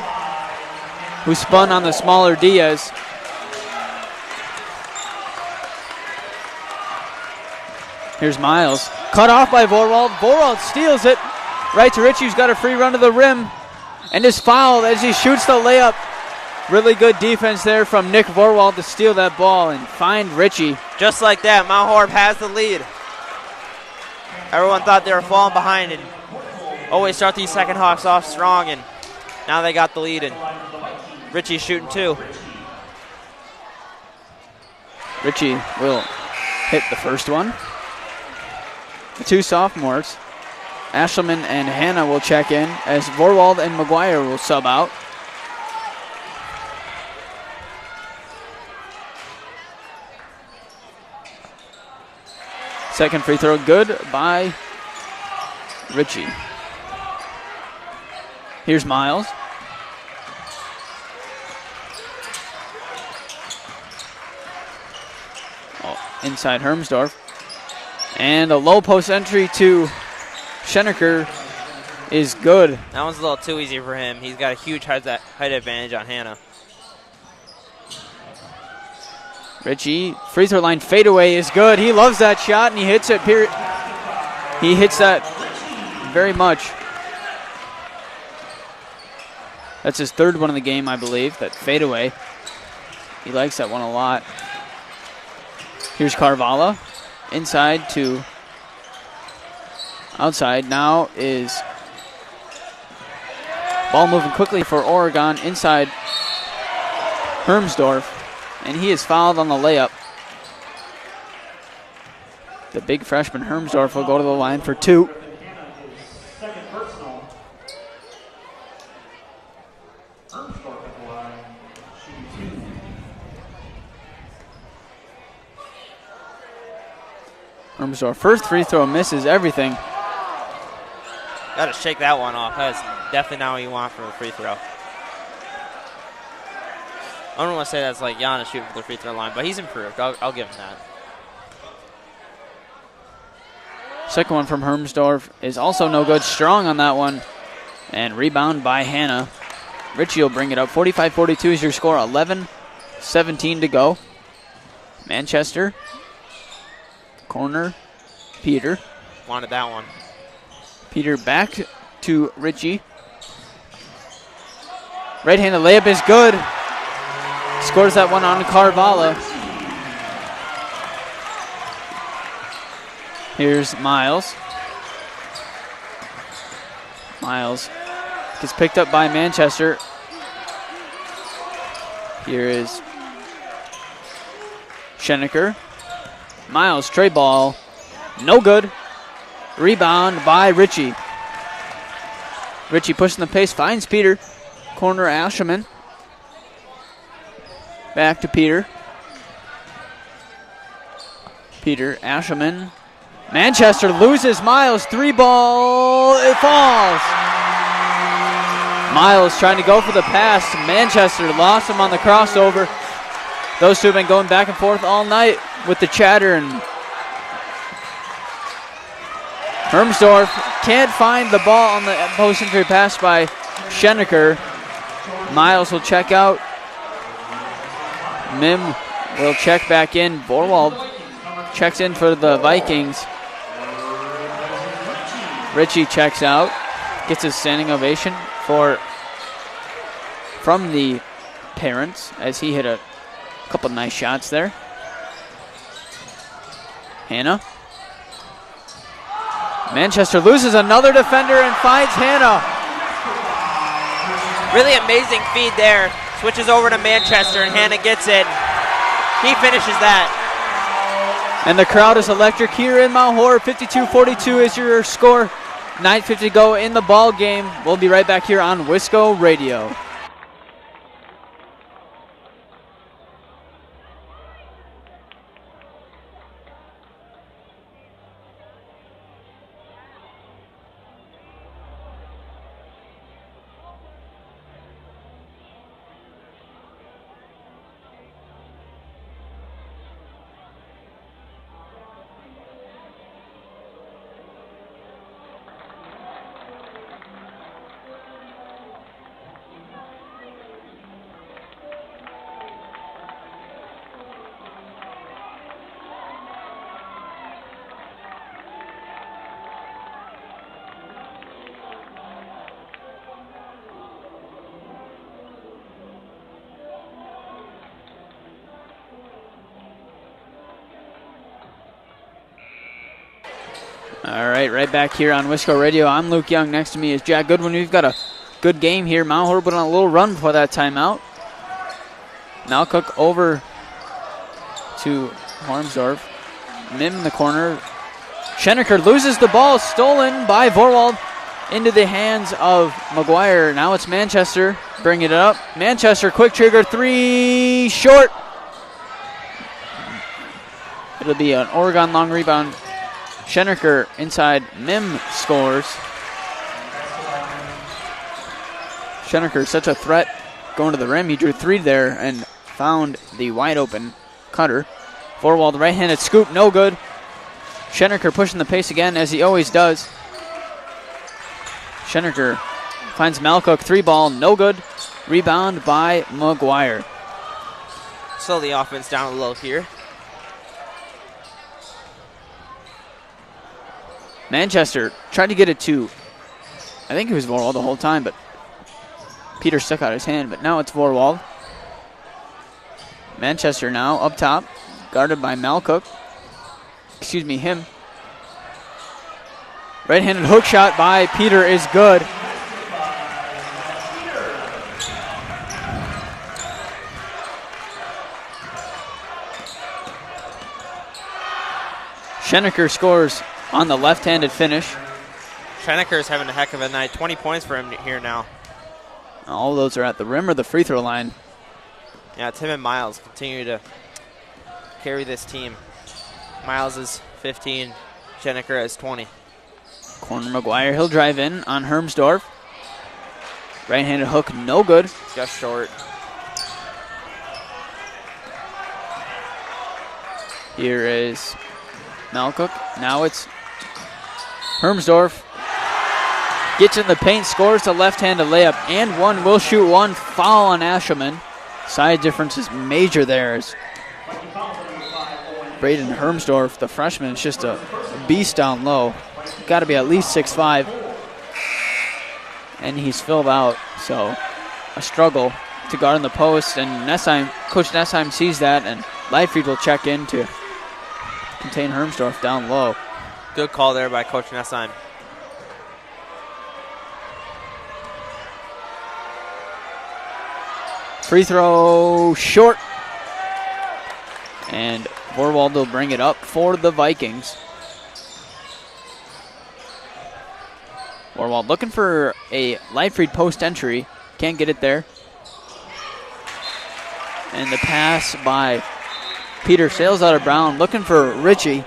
who spun on the smaller Diaz. Here's Miles. Cut off by Vorwald. Vorwald steals it. Right to Ritchie, who's got a free run to the rim. And is fouled as he shoots the layup. Really good defense there from Nick Vorwald to steal that ball and find Ritchie. Just like that, Mount Horeb has the lead. Everyone thought they were falling behind, and always start these second halves off strong, and now they got the lead, and Richie's shooting 2. Richie will hit the first one. The 2 sophomores, Ashelman and Hanna, will check in as Vorwald and McGuire will sub out. Second free throw good by Richie. Here's Miles. Inside Hermsdorf. And a low post entry to Schenecker is good. That one's a little too easy for him. He's got a huge height advantage on Hanna. Richie, free throw line fadeaway is good. He loves that shot, and he hits it. He hits that very much. That's his 3rd one of the game, I believe, that fadeaway. He likes that one a lot. Here's Carvalho. Inside to outside. Now is ball moving quickly for Oregon inside Hermsdorf, and he is fouled on the layup. The big freshman Hermsdorf will go to the line for 2. Hermsdorf, first free throw, misses everything. Got to shake that one off. That's definitely not what you want for a free throw. I don't want to say that's like Giannis shooting for the free throw line, but he's improved. I'll give him that. Second one from Hermsdorf is also no good. Strong on that one. And rebound by Hanna. Richie will bring it up. 45-42 is your score. 11-17 to go. Manchester. Corner. Peter. Wanted that one. Peter back to Richie. Right-handed layup is good. Scores that one on Carvalho. Here's Miles. Miles gets picked up by Manchester. Here is Schenecker. Miles, tray ball. No good. Rebound by Richie. Richie pushing the pace, finds Peter. Corner Ashelman. Back to Peter. Peter, Ashelman. Manchester loses Miles. 3-ball. It falls. Miles trying to go for the pass. Manchester lost him on the crossover. Those two have been going back and forth all night with the chatter, and Hermsdorf can't find the ball on the post-entry pass by Schenecker. Miles will check out. Mim will check back in. Vorwald checks in for the Vikings. Richie checks out. Gets a standing ovation from the parents as he hit a couple nice shots there. Hanna. Manchester loses another defender and finds Hanna. Really amazing feed there. Switches over to Manchester, and Hanna gets it. He finishes that. And the crowd is electric here in Mount Horeb. 52-42 is your score. 9:50 to go in the ball game. We'll be right back here on Wisco Radio. All right back here on Wisco Radio. I'm Luke Young. Next to me is Jack Goodwin. We've got a good game here. Mount Horeb went on a little run before that timeout. Malcook over to Harmsdorf. Mim in the corner. Schenecker loses the ball, stolen by Vorwald into the hands of McGuire. Now it's Manchester bringing it up. Manchester, quick trigger, three, short. It'll be an Oregon long rebound. Schenecker inside, Mim scores. Schenecker, such a threat going to the rim. He drew three there and found the wide open cutter. Vorwald right-handed scoop, no good. Schenecker pushing the pace again, as he always does. Schenecker finds Malcook, three ball, no good. Rebound by McGuire. Slow the offense down a little here. Manchester tried to get it to, I think it was Vorwald the whole time, but Peter stuck out his hand, but now it's Vorwald. Manchester now up top, guarded by Malcook. Excuse me, him. Right-handed hook shot by Peter is good. Schenecker scores on the left-handed finish. Schenecker's having a heck of a night. 20 points for him here now. All those are at the rim or the free throw line. Yeah, Tim and Miles continue to carry this team. Miles is 15, Schenecker is 20. Corner McGuire, he'll drive in on Hermsdorf. Right-handed hook, no good. Just short. Here is Malcook. Now it's Hermsdorf. Gets in the paint, scores the left-handed layup, and one will shoot one. Foul on Ashelman. Size difference is major there. As Braden Hermsdorf, the freshman, is just a beast down low. Got to be at least 6'5". And he's filled out, so a struggle to guard in the post. And Coach Nessheim sees that, and Leifried will check in to contain Hermsdorf down low. Good call there by Coach Nessheim. Free throw short. And Vorwald will bring it up for the Vikings. Vorwald looking for a Leifried post entry. Can't get it there. And the pass by Peter sails out of Brown, looking for Ritchie.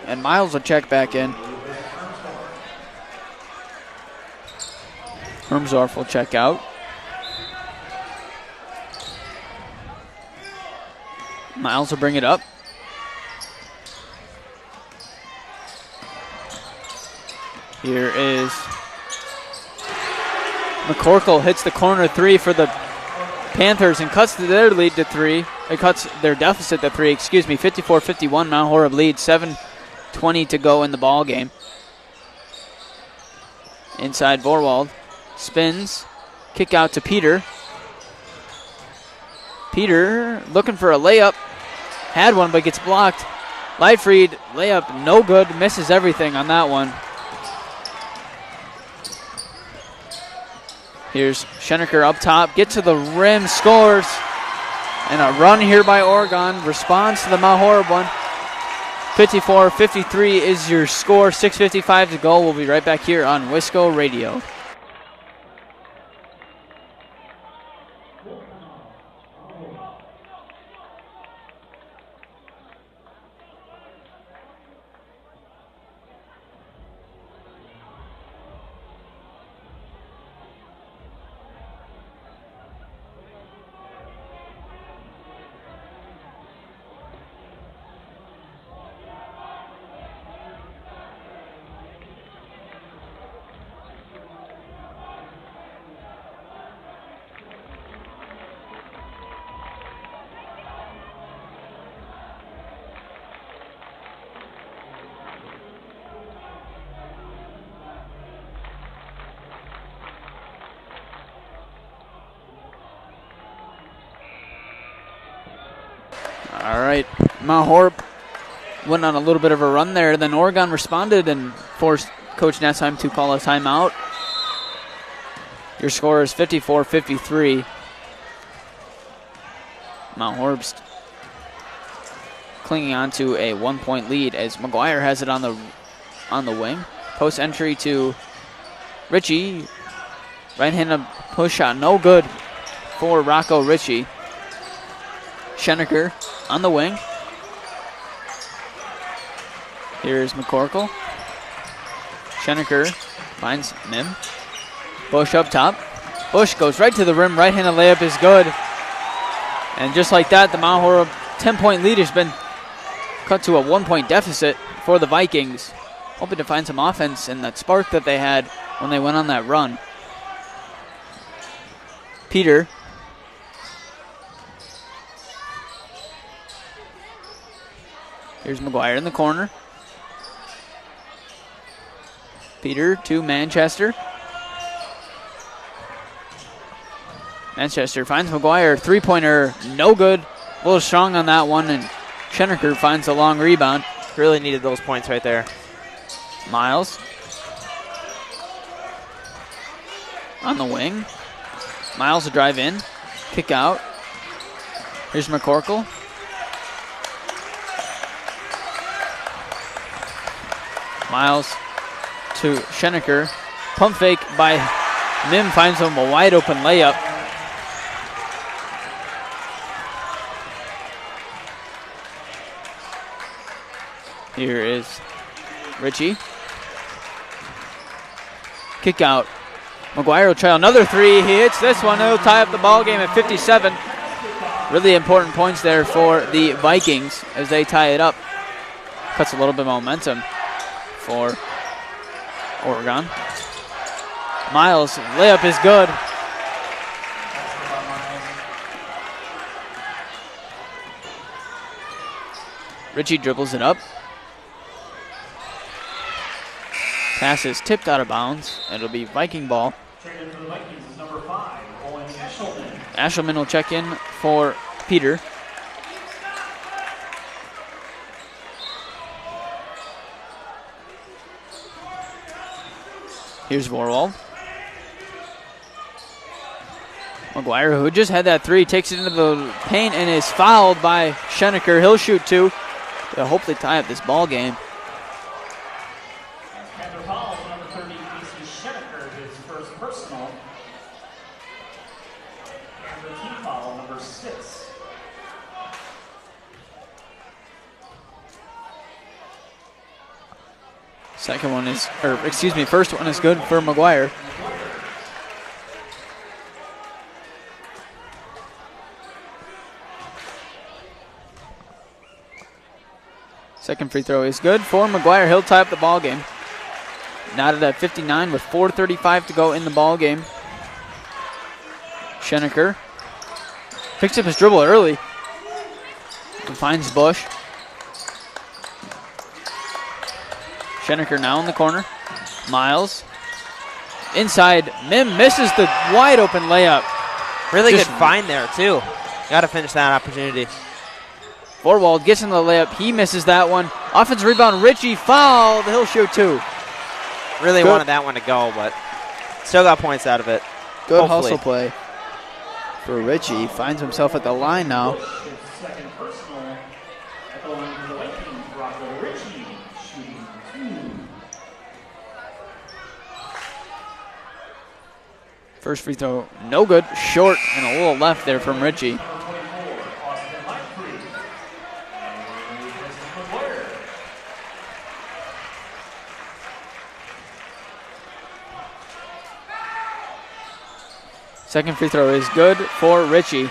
And Miles will check back in. Hermsdorf will check out. Miles will bring it up. Here is McCorkle, hits the corner three for the Panthers and cuts their lead to three. It cuts their deficit to three, 54-51. Mount Horeb leads, 7:20 to go in the ball game. Inside Vorwald, spins, kick out to Peter. Peter looking for a layup. Had one, but gets blocked. Leifried, layup, no good. Misses everything on that one. Here's Schenecker up top. Gets to the rim, scores. And a run here by Oregon. Responds to the Mount Horeb one. 54-53 is your score. 6:55 to go. We'll be right back here on Wisco Radio. All right, Mount Horeb went on a little bit of a run there. Then Oregon responded and forced Coach Nessheim to call a timeout. Your score is 54-53. Mount Horeb's clinging on to a 1-point lead as McGuire has it on the wing. Post entry to Ritchie. Right-handed push shot, no good for Rocco Ritchie. Schenecker on the wing. Here's McCorkle. Schenecker finds Mim. Bush up top. Bush goes right to the rim. Right-handed layup is good. And just like that, the Mount Horeb 10-point lead has been cut to a 1-point deficit for the Vikings. Hoping to find some offense and that spark that they had when they went on that run. Peter. Here's McGuire in the corner. Peter to Manchester. Manchester finds McGuire. Three-pointer, no good. A little strong on that one, and Schenecker finds a long rebound. Really needed those points right there. Miles on the wing. Miles to drive in. Kick out. Here's McCorkle. Miles to Schenecker. Pump fake by Mim finds him a wide open layup. Here is Ritchie. Kick out. McGuire will try another three. He hits this one. He'll tie up the ball game at 57. Really important points there for the Vikings as they tie it up. Cuts a little bit of momentum for Oregon. Miles, layup is good. Ritchie dribbles it up. Pass is tipped out of bounds. It'll be Viking ball. Ashelman will check in for Peter. Here's Vorwald. McGuire, who just had that three, takes it into the paint and is fouled by Schenecker. He'll shoot two. I hope they tie up this ball game. First one is good for McGuire. Second free throw is good for McGuire. He'll tie up the ball game. Knotted at 59 with 4:35 to go in the ball game. Schenecker picks up his dribble early and finds Bush. Schenecker now in the corner. Miles. Inside. Mim misses the wide open layup. Really good find there, too. Got to finish that opportunity. Vorwald gets in the layup. He misses that one. Offensive rebound. Ritchie fouled. He'll shoot two. Really wanted that one to go, but still got points out of it. Good hustle play for Ritchie. Finds himself at the line now. First free throw, no good. Short and a little left there from Ritchie. Second free throw is good for Ritchie.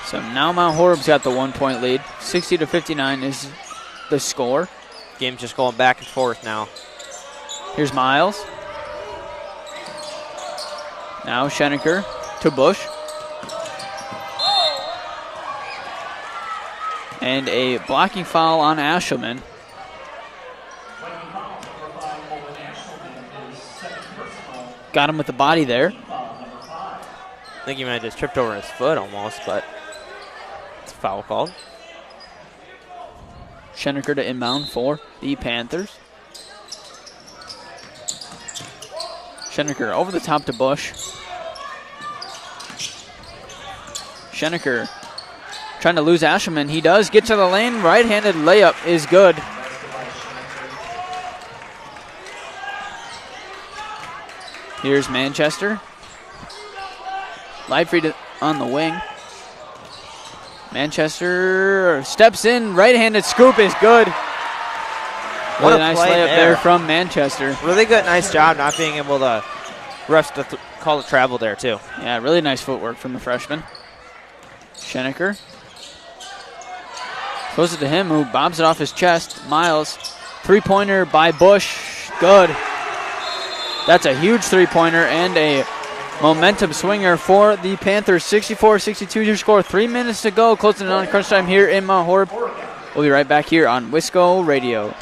So now Mount Horeb's got the 1-point lead. 60-59 is the score. Game's just going back and forth now. Here's Miles. Now Schenecker to Bush. And a blocking foul on Ashelman. Got him with the body there. I think he might have just tripped over his foot almost, but it's a foul called. Schenecker to inbound for the Panthers. Schenecker over the top to Bush. Schenecker trying to lose Asherman. He does get to the lane. Right-handed layup is good. Here's Manchester. Leifried on the wing. Manchester steps in. Right-handed scoop is good. Really nice layup there from Manchester. Really good, nice job not being able to rush to call the travel there, too. Yeah, really nice footwork from the freshman. Schenecker throws it to him, who bobs it off his chest. Miles, three-pointer by Bush. Good. That's a huge three-pointer and a momentum swinger for the Panthers. 64-62 your score. 3 minutes to go. Closing in on crunch time here in Mount Horeb. We'll be right back here on Wisco Radio.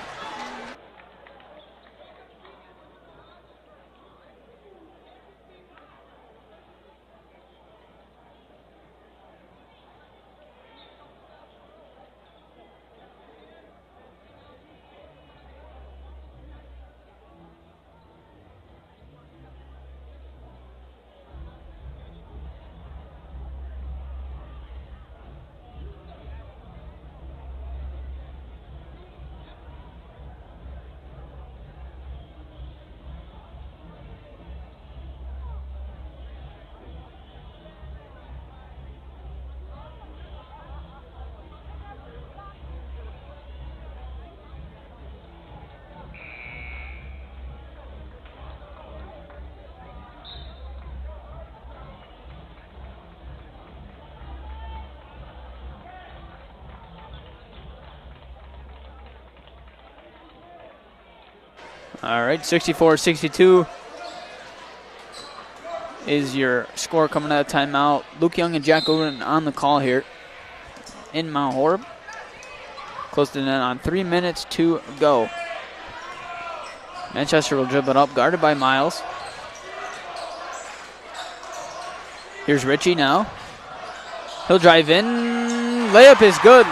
All right, 64-62 is your score coming out of timeout. Luke Young and Jack Odin on the call here in Mount Horeb. Close to the net on 3 minutes to go. Manchester will dribble it up, guarded by Miles. Here's Ritchie now. He'll drive in. Layup is good.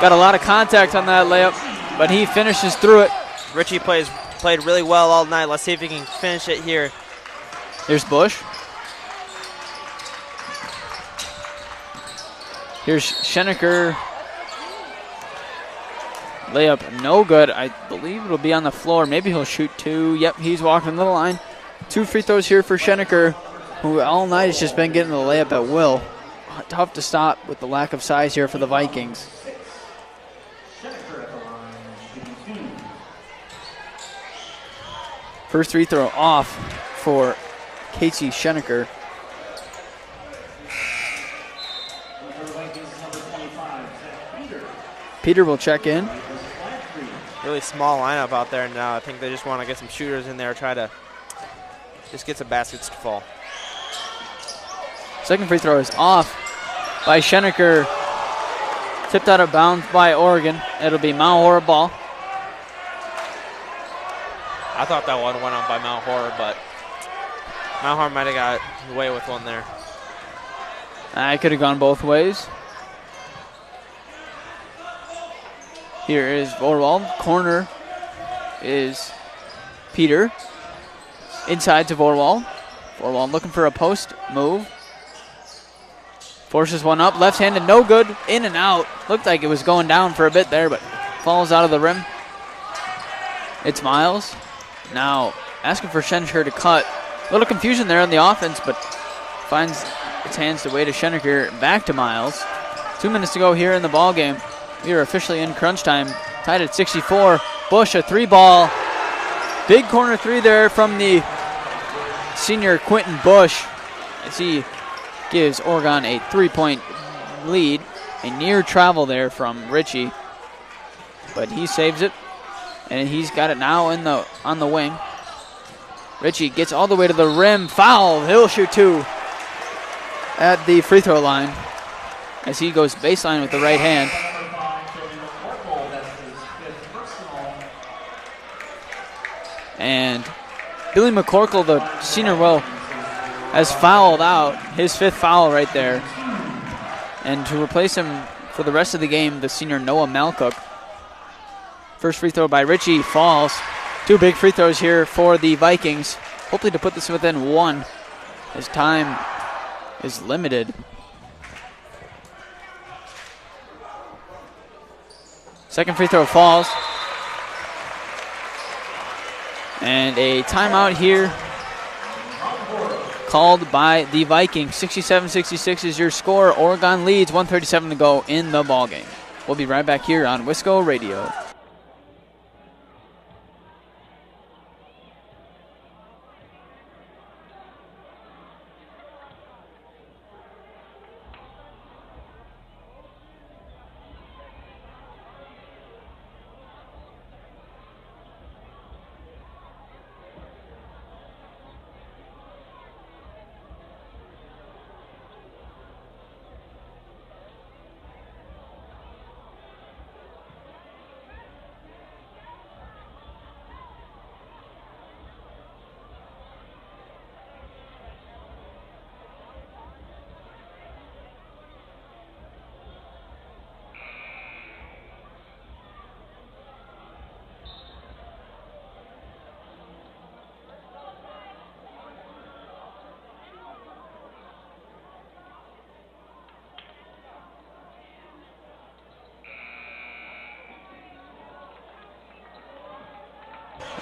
Got a lot of contact on that layup, but he finishes through it. Ritchie played really well all night. Let's see if he can finish it here. Here's Bush. Here's Schenecker. Layup no good. I believe it'll be on the floor. Maybe he'll shoot two. Yep, he's walking the line. 2 free throws here for Schenecker, who all night has just been getting the layup at will. Tough to stop with the lack of size here for the Vikings. First free throw off for Casey Schenecker. Peter will check in. Really small lineup out there now. I think they just want to get some shooters in there, try to just get some baskets to fall. Second free throw is off by Schenecker. Tipped out of bounds by Oregon. It'll be Mount Horeb ball. I thought that one went on by Mount Horeb, but Mount Horeb might have got away with one there. I could have gone both ways. Here is Vorwald. Corner is Peter. Inside to Vorwald. Vorwald looking for a post move. Forces one up. Left-handed, no good. In and out. Looked like it was going down for a bit there, but falls out of the rim. It's Miles. Now asking for Schenecker to cut. A little confusion there on the offense, but finds its hands the way to Schenecker. Back to Miles. 2 minutes to go here in the ball game. We are officially in crunch time. Tied at 64. Bush, a three ball. Big corner three there from the senior Quentin Bush as he gives Oregon a 3-point lead. A near travel there from Ritchie, but he saves it. And he's got it now on the wing. Ritchie gets all the way to the rim. Foul. He'll shoot two at the free throw line as he goes baseline with the right hand. And Billy McCorkle, the senior, has fouled out. His fifth foul right there. And to replace him for the rest of the game, the senior Noah Malcook. First free throw by Richie falls. 2 big free throws here for the Vikings. Hopefully to put this within 1 as time is limited. Second free throw falls. And a timeout here called by the Vikings. 67-66 is your score. Oregon leads, 1:37 to go in the ballgame. We'll be right back here on Wisco Radio.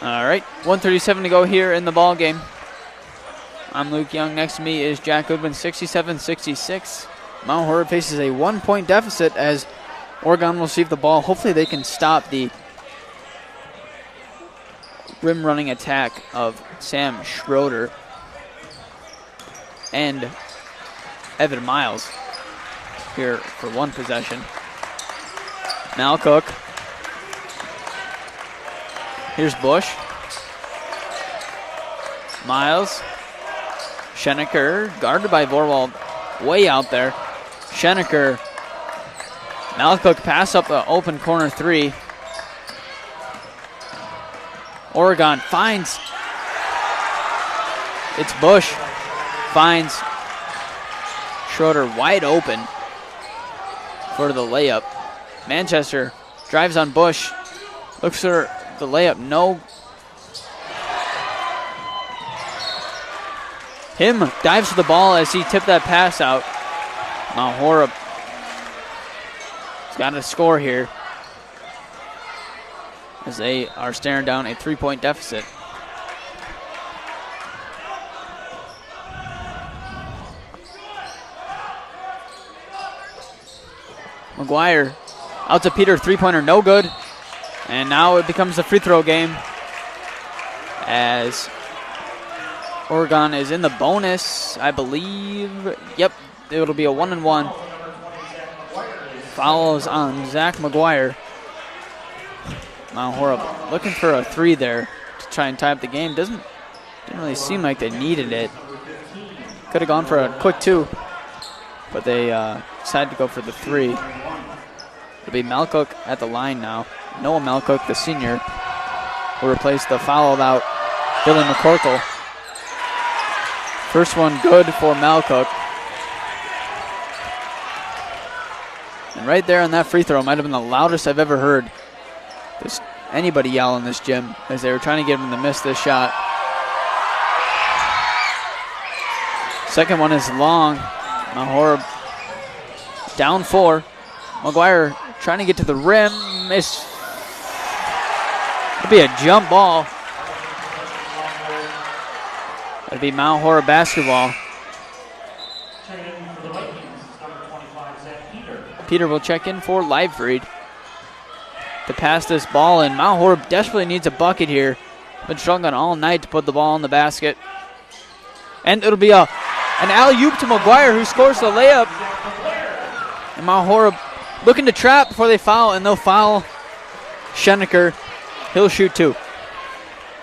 All right, 1:37 to go here in the ball game. I'm Luke Young. Next to me is Jack Goodwin. 67-66. Mount Horeb faces a 1-point deficit as Oregon will receive the ball. Hopefully they can stop the rim running attack of Sam Schroeder and Evan Miles here for one possession. Malcook. Here's Bush. Miles. Schenecker, guarded by Vorwald, way out there. Schenecker. Malcook pass up the open corner 3. Oregon finds. It's Bush. Finds Schroeder wide open for the layup. Manchester drives on Bush. Looks for the layup. No. Him dives for the ball as he tipped that pass out. Mount Horeb has got a score here as they are staring down a 3-point deficit. McGuire out to Peter, 3-pointer, no good. And now it becomes a free throw game as Oregon is in the bonus, I believe. Yep, it'll be a 1-and-1. Fouls on Zach McGuire. Mount Horeb looking for a 3 there to try and tie up the game. Didn't really seem like they needed it. Could have gone for a quick 2, but they decided to go for the 3. It'll be Malcook at the line now. Noah Malcook, the senior, will replace the fouled out Billy McCorkle. First one good for Malcook. And right there on that free throw might have been the loudest I've ever heard anybody yell in this gym as they were trying to get him to miss this shot. Second one is long. Mount Horeb down 4. McGuire trying to get to the rim. Miss. It'll be a jump ball. It'll be Mount Horeb basketball. Peter will check in for Livefried to pass this ball, and Mount Horeb desperately needs a bucket here. Been struggling all night to put the ball in the basket. And it'll be an alley-oop to McGuire, who scores the layup. And Mount Horeb looking to trap before they foul, and they'll foul Schenecker. He'll shoot 2.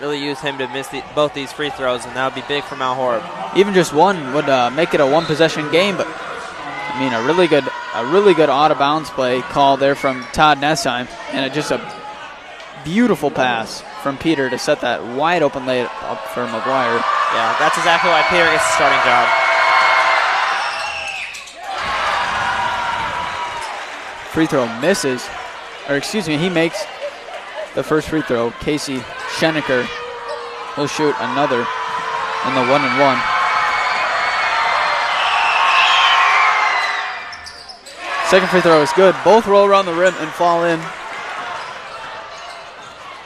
Really use him to miss both these free throws, and that would be big for Mount Horeb. Even just one would make it a 1-possession game, but I mean a really good out-of-bounds play call there from Todd Nessheim, and just a beautiful pass from Peter to set that wide open layup up for McGuire. Yeah, that's exactly why Peter gets the starting job. free throw misses. Or excuse me, he makes the first free throw. Casey Schenecker will shoot another in the 1-and-1. Second free throw is good. Both roll around the rim and fall in.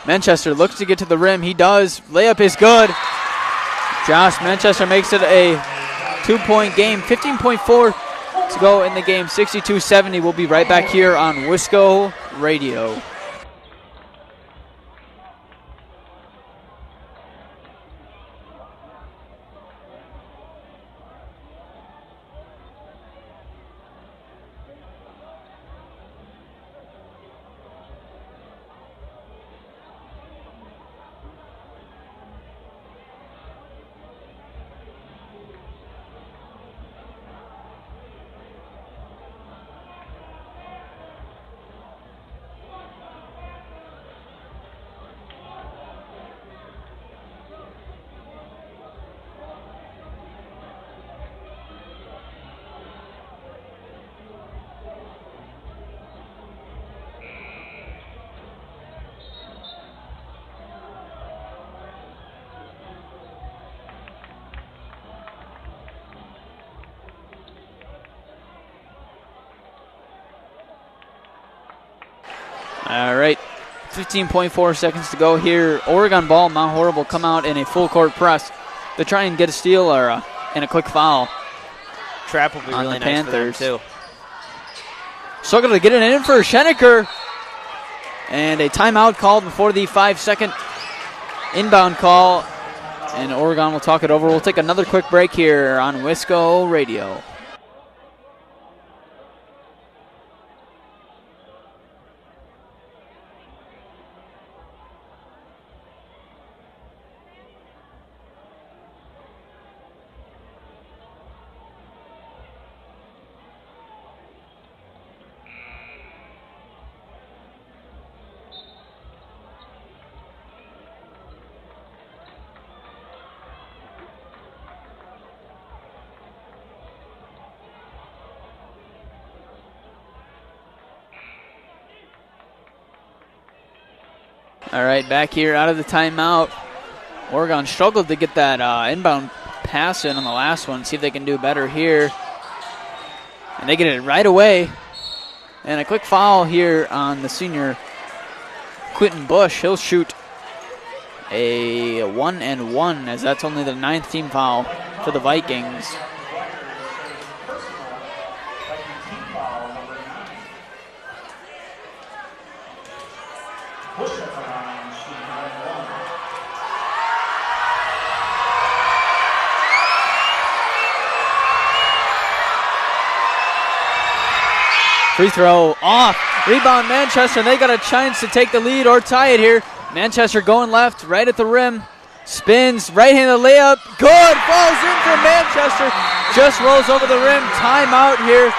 Manchester looks to get to the rim. He does. Layup is good. Josh Manchester makes it a 2-point game. 15.4 to go in the game. 62-70. We'll be right back here on Wisco Radio. All right, 15.4 seconds to go here. Oregon ball. Mount Horeb will come out in a full court press to try and get a steal or and a quick foul. Trap will be on really the nice Panthers. for them, too. Struggle to get it in for Schenecker. And a timeout called before the 5-second inbound call. And Oregon will talk it over. We'll take another quick break here on Wisco Radio. All right, back here out of the timeout. Oregon struggled to get that inbound pass in on the last one. See if they can do better here. And they get it right away. And a quick foul here on the senior Quentin Bush. He'll shoot a 1-and-1 as that's only the 9th team foul for the Vikings. Free throw off. Rebound Manchester. They got a chance to take the lead or tie it here. Manchester going left, right at the rim. Spins, right-handed layup. Good. Falls in for Manchester. Just rolls over the rim. Timeout here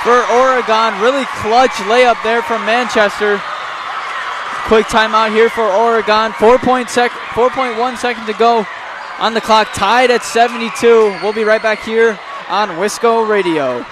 for Oregon. Really clutch layup there from Manchester. Quick timeout here for Oregon. 4.1 second to go on the clock. Tied at 72. We'll be right back here on Wisco Radio.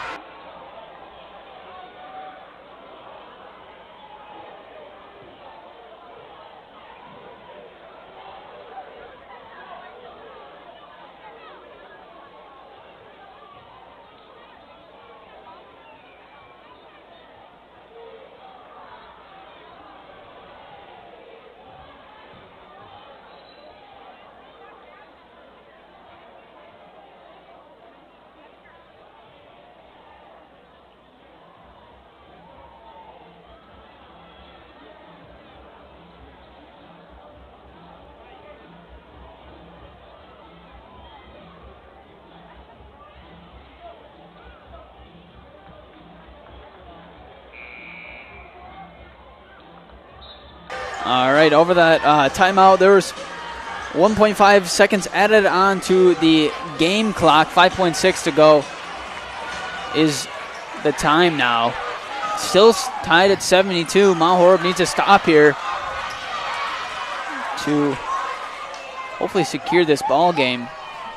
All right, over that timeout, there was 1.5 seconds added on to the game clock. 5.6 to go is the time now. Still tied at 72. Mount Horeb needs to stop here to hopefully secure this ball game.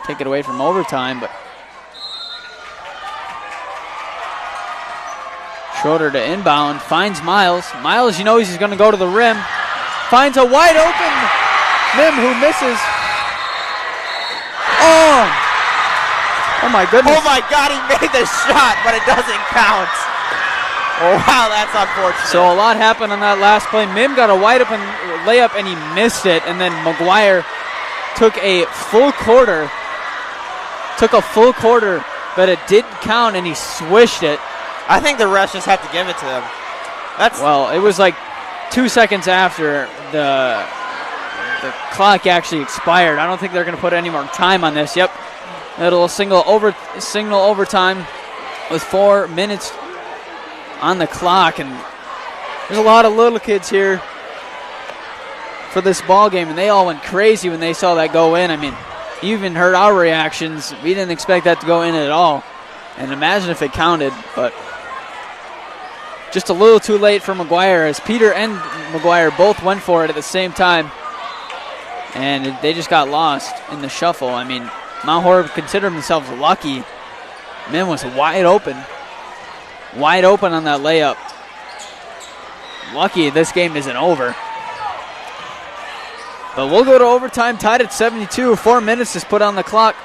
Take it away from overtime, but Schroeder to inbound, finds Miles. Miles, he's going to go to the rim. Finds a wide open Mim who misses. Oh my goodness. Oh my God, he made the shot, but it doesn't count. Oh, wow, that's unfortunate. So a lot happened on that last play. Mim got a wide open layup and he missed it, and then McGuire took a full quarter, but it didn't count, and he swished it. I think the refs just have to give it to them. Well, it was like 2 seconds after the clock actually expired. I don't think they're going to put any more time on this. Yep, it'll signal overtime with 4 minutes on the clock, and there's a lot of little kids here for this ball game, and they all went crazy when they saw that go in. I mean, you even heard our reactions. We didn't expect that to go in at all, and imagine if it counted, but just a little too late for McGuire, as Peter and McGuire both went for it at the same time, and they just got lost in the shuffle. I mean, Mount Horeb considered themselves lucky. Mim was wide open on that layup. Lucky this game isn't over. But we'll go to overtime, tied at 72. 4 minutes is put on the clock.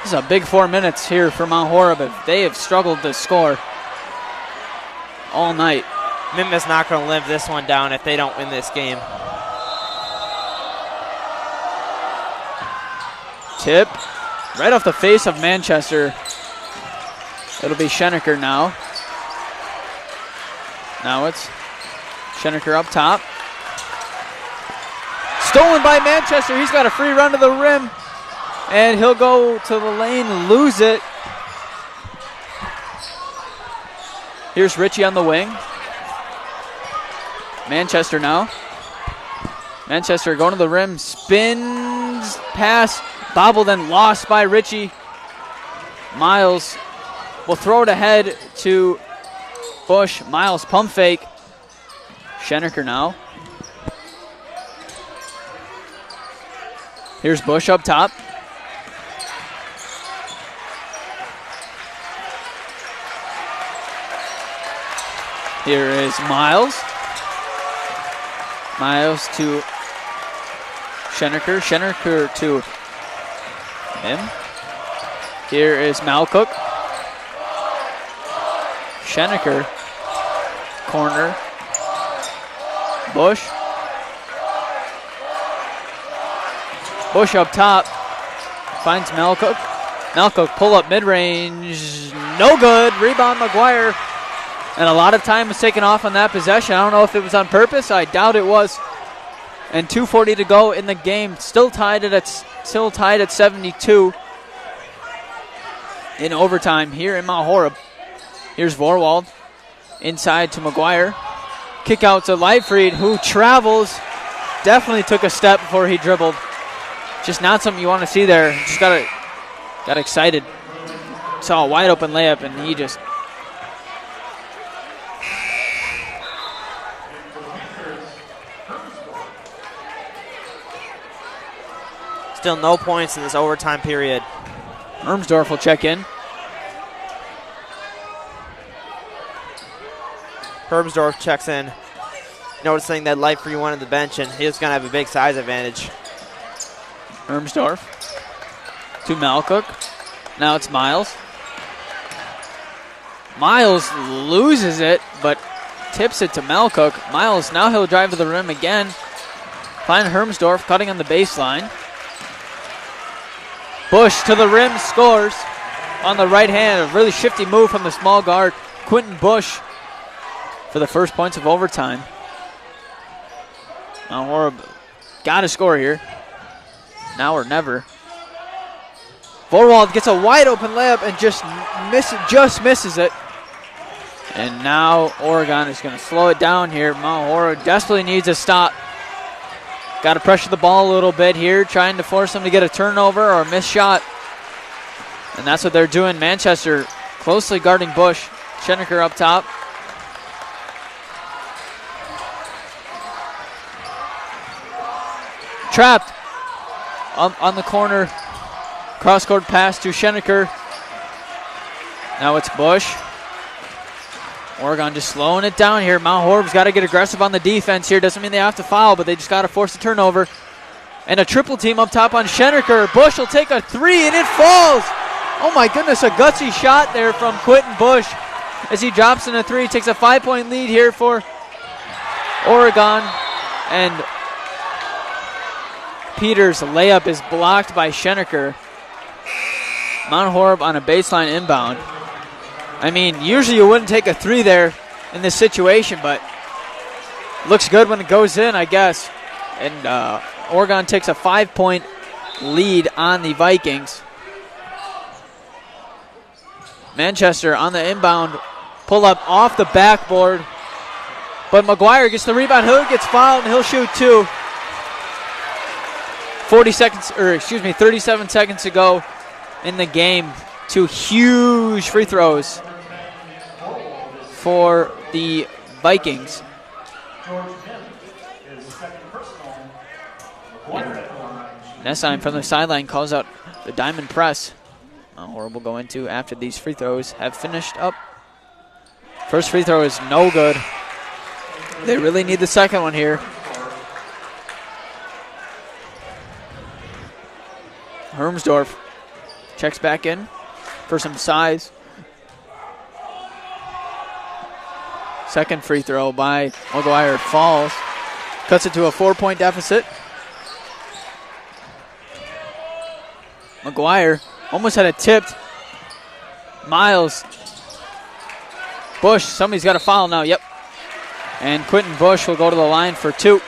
This is a big 4 minutes here for Mount Horeb. They have struggled to score all night. Mim is not going to live this one down if they don't win this game. Tip right off the face of Manchester. It'll be Schenecker now. Now it's Schenecker up top. Stolen by Manchester. He's got a free run to the rim, and he'll go to the lane, lose it. Here's Ritchie on the wing. Manchester now. Manchester going to the rim, spins, pass, bobbled and lost by Ritchie. Miles will throw it ahead to Bush. Miles pump fake. Schenecker now. Here's Bush up top. Here is Miles. Miles to Schenecker. Schenecker to Mim. Here is Malcook. Schenecker. Corner. Bush. Bush up top. Finds Malcook. Malcook pull up mid-range. No good. Rebound McGuire. And a lot of time was taken off on that possession. I don't know if it was on purpose. I doubt it was. And 2:40 to go in the game. Still tied at 72 in overtime here in Mount Horeb. Here's Vorwald inside to McGuire. Kick out to Leifried, who travels. Definitely took a step before he dribbled. Just not something you want to see there. Just got excited. Saw a wide open layup, and he just... Still no points in this overtime period. Ermsdorf will check in. Ermsdorf checks in, noticing that Leifried wanted the bench, and he's going to have a big size advantage. Ermsdorf to Malcook. Now it's Miles. Miles loses it, but tips it to Malcook. Miles, now he'll drive to the rim again. Find Hermsdorf cutting on the baseline. Bush to the rim, scores on the right hand. A really shifty move from the small guard, Quentin Bush, for the first points of overtime. Mount Horeb got to score here. Now or never. Vorwald gets a wide open layup and just misses it. And now Oregon is going to slow it down here. Mount Horeb desperately needs a stop. Got to pressure the ball a little bit here, trying to force them to get a turnover or a missed shot. And that's what they're doing. Manchester closely guarding Bush. Schenecker up top. Trapped on the corner. Cross-court pass to Schenecker. Now it's Bush. Oregon just slowing it down here. Mount Horeb's got to get aggressive on the defense here. Doesn't mean they have to foul, but they just got to force a turnover. And a triple team up top on Schenecker. Bush will take a three, and it falls. Oh, my goodness, a gutsy shot there from Quentin Bush as he drops in a three. Takes a 5-point lead here for Oregon. And Peters' layup is blocked by Schenecker. Mount Horeb on a baseline inbound. I mean, usually you wouldn't take a three there in this situation, but looks good when it goes in, I guess. And Oregon takes a 5-point lead on the Vikings. Manchester on the inbound, pull up off the backboard, but McGuire gets the rebound. He gets fouled, and he'll shoot two. 37 seconds to go in the game. Two huge free throws for the Vikings. Nessheim from the sideline calls out the diamond press. Mount Horeb will go into after these free throws have finished up. First free throw is no good. They really need the second one here. Hermsdorf checks back in for some size. Second free throw by McGuire falls. Cuts it to a 4-point deficit. McGuire almost had it tipped. Miles. Bush, somebody's got a foul now, yep. And Quentin Bush will go to the line for two.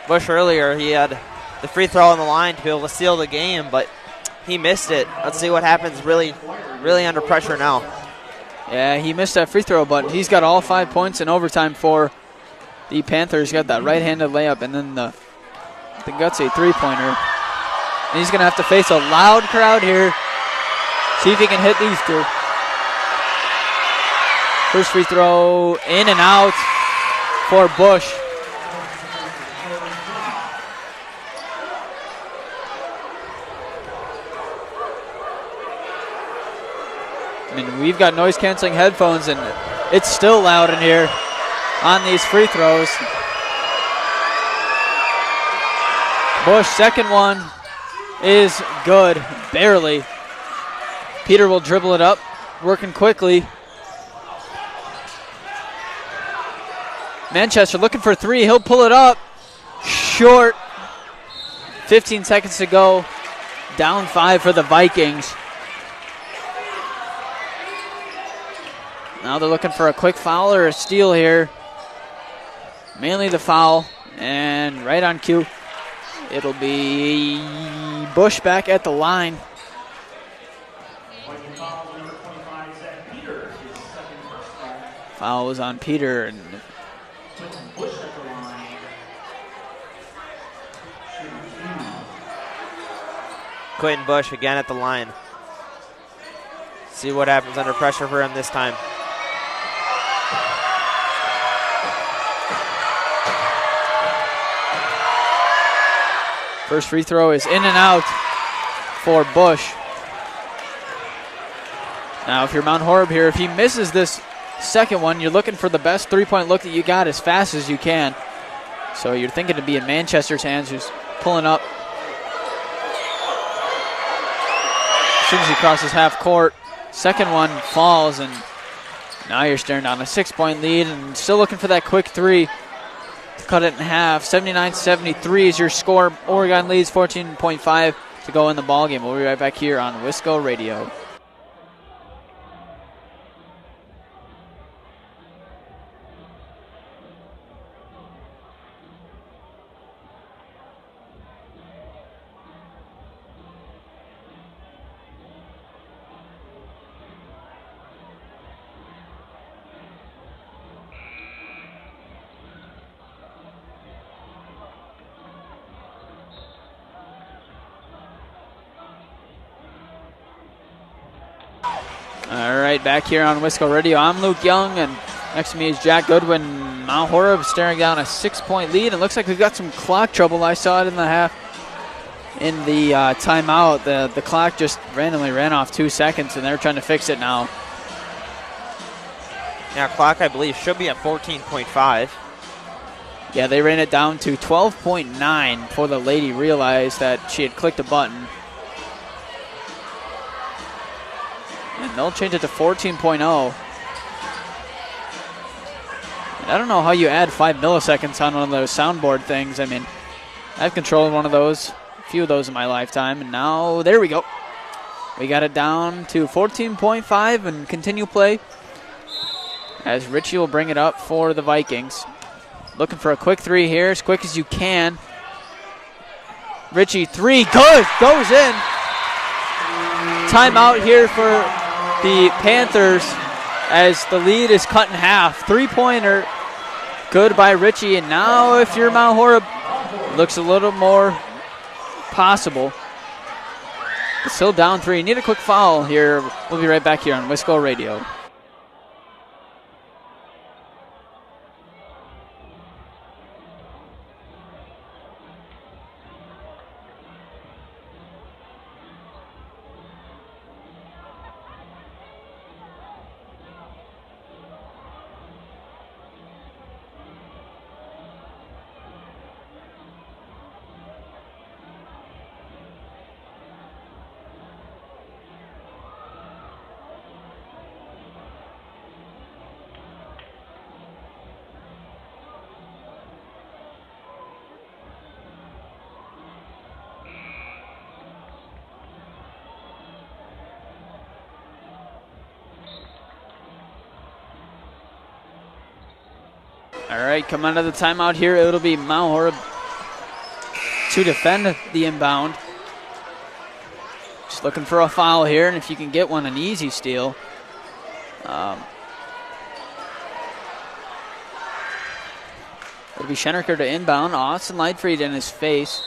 Bush earlier, he had the free throw on the line to be able to seal the game, but he missed it. Let's see what happens really under pressure now. Yeah, he missed that free throw, but he's got all 5 points in overtime for the Panthers. Got that right-handed layup and then the gutsy three-pointer. And he's going to have to face a loud crowd here. See if he can hit these two. First free throw in and out for Bush. I mean, we've got noise-canceling headphones, and it's still loud in here on these free throws. Bush, second one is good, barely. Peter will dribble it up, working quickly. Manchester looking for three. He'll pull it up. Short. 15 seconds to go. Down 5 for the Vikings. Now they're looking for a quick foul or a steal here. Mainly the foul. And right on cue, it'll be Bush back at the line. Foul was on Peter. And Quentin Bush again at the line. See what happens under pressure for him this time. First free throw is in and out for Bush. Now, if you're Mount Horeb here, if he misses this second one, you're looking for the best three-point look that you got as fast as you can. So you're thinking to be in Manchester's hands, who's pulling up. As soon as he crosses half court, second one falls, and now you're staring down a 6-point lead and still looking for that quick three to cut it in half. 79-73 is your score. Oregon leads 14.5 to go in the ballgame. We'll be right back here on Wisco Radio. All right, back here on Wisco Radio. I'm Luke Young, and next to me is Jack Goodwin. Mount Horeb staring down a 6-point lead. It looks like we've got some clock trouble. I saw it in the half. In the timeout, the clock just randomly ran off 2 seconds, and they're trying to fix it now. Now, clock, I believe, should be at 14.5. Yeah, they ran it down to 12.9 before the lady realized that she had clicked a button. And they'll change it to 14.0. I don't know how you add 5 milliseconds on one of those soundboard things. I mean, I've controlled one of those, a few of those in my lifetime, and now there we go. We got it down to 14.5 and continue play as Richie will bring it up for the Vikings. Looking for a quick three here, as quick as you can. Richie, three, good, goes in. Timeout here for the Panthers as the lead is cut in half. Three-pointer, good by Richie, and now if you're Mount Horeb, looks a little more possible. But still down three. Need a quick foul here. We'll be right back here on Wisco Radio. All right, come out of the timeout here. It'll be Mount Horeb to defend the inbound. Just looking for a foul here, and if you can get one, an easy steal. It'll be Schenerker to inbound. Austin Lightfried in his face.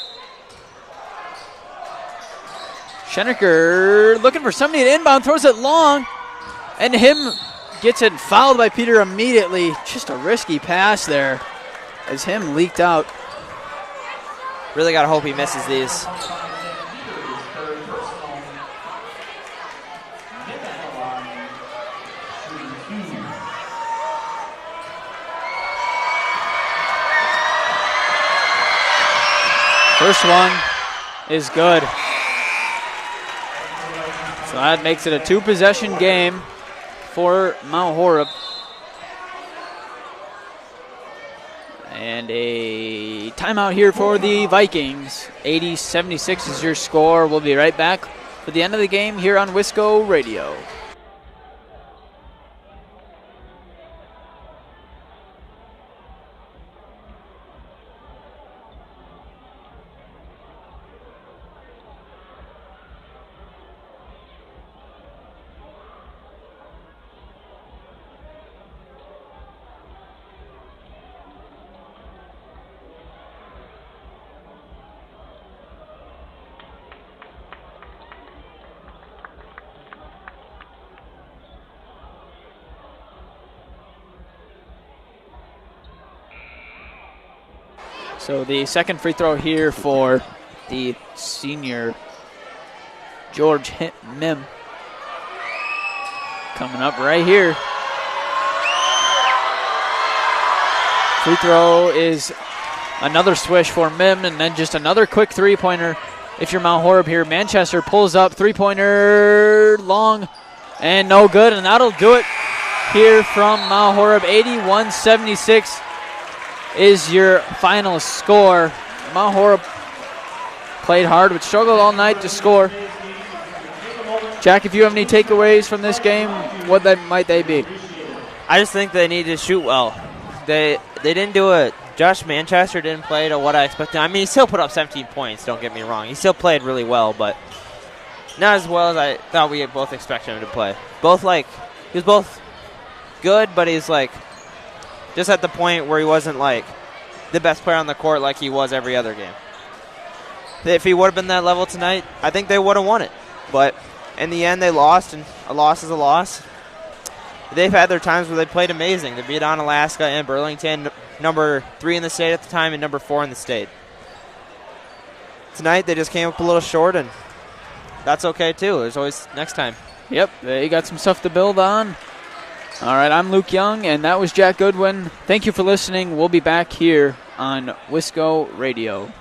Schenerker looking for somebody to inbound, throws it long, and him gets it fouled by Peter immediately. Just a risky pass there as him leaked out. Really got to hope he misses these. First one is good. So that makes it a two-possession game for Mount Horeb. And a timeout here for the Vikings. 80-76 is your score. We'll be right back for the end of the game here on Wisco Radio. So the second free throw here for the senior George Mim. Coming up right here. Free throw is another swish for Mim, and then just another quick three-pointer if you're Mount Horeb here. Manchester pulls up, three-pointer long and no good, and that'll do it here from Mount Horeb. 81-76 is your final score. Mount Horeb played hard but struggled all night to score. Jack, if you have any takeaways from this game, what might they be? I just think they need to shoot well. They didn't do it. Josh Manchester didn't play to what I expected. I mean, he still put up 17 points, don't get me wrong. He still played really well, but not as well as I thought we had both expected him to play. He was both good, but he's just at the point where he wasn't the best player on the court like he was every other game. If he would have been that level tonight, I think they would have won it. But in the end, they lost, and a loss is a loss. They've had their times where they played amazing. They beat Alaska and Burlington, number 3 in the state at the time and number 4 in the state. Tonight, they just came up a little short, and that's okay, too. There's always next time. Yep, they got some stuff to build on. All right, I'm Luke Young, and that was Jack Goodwin. Thank you for listening. We'll be back here on Wisco Radio.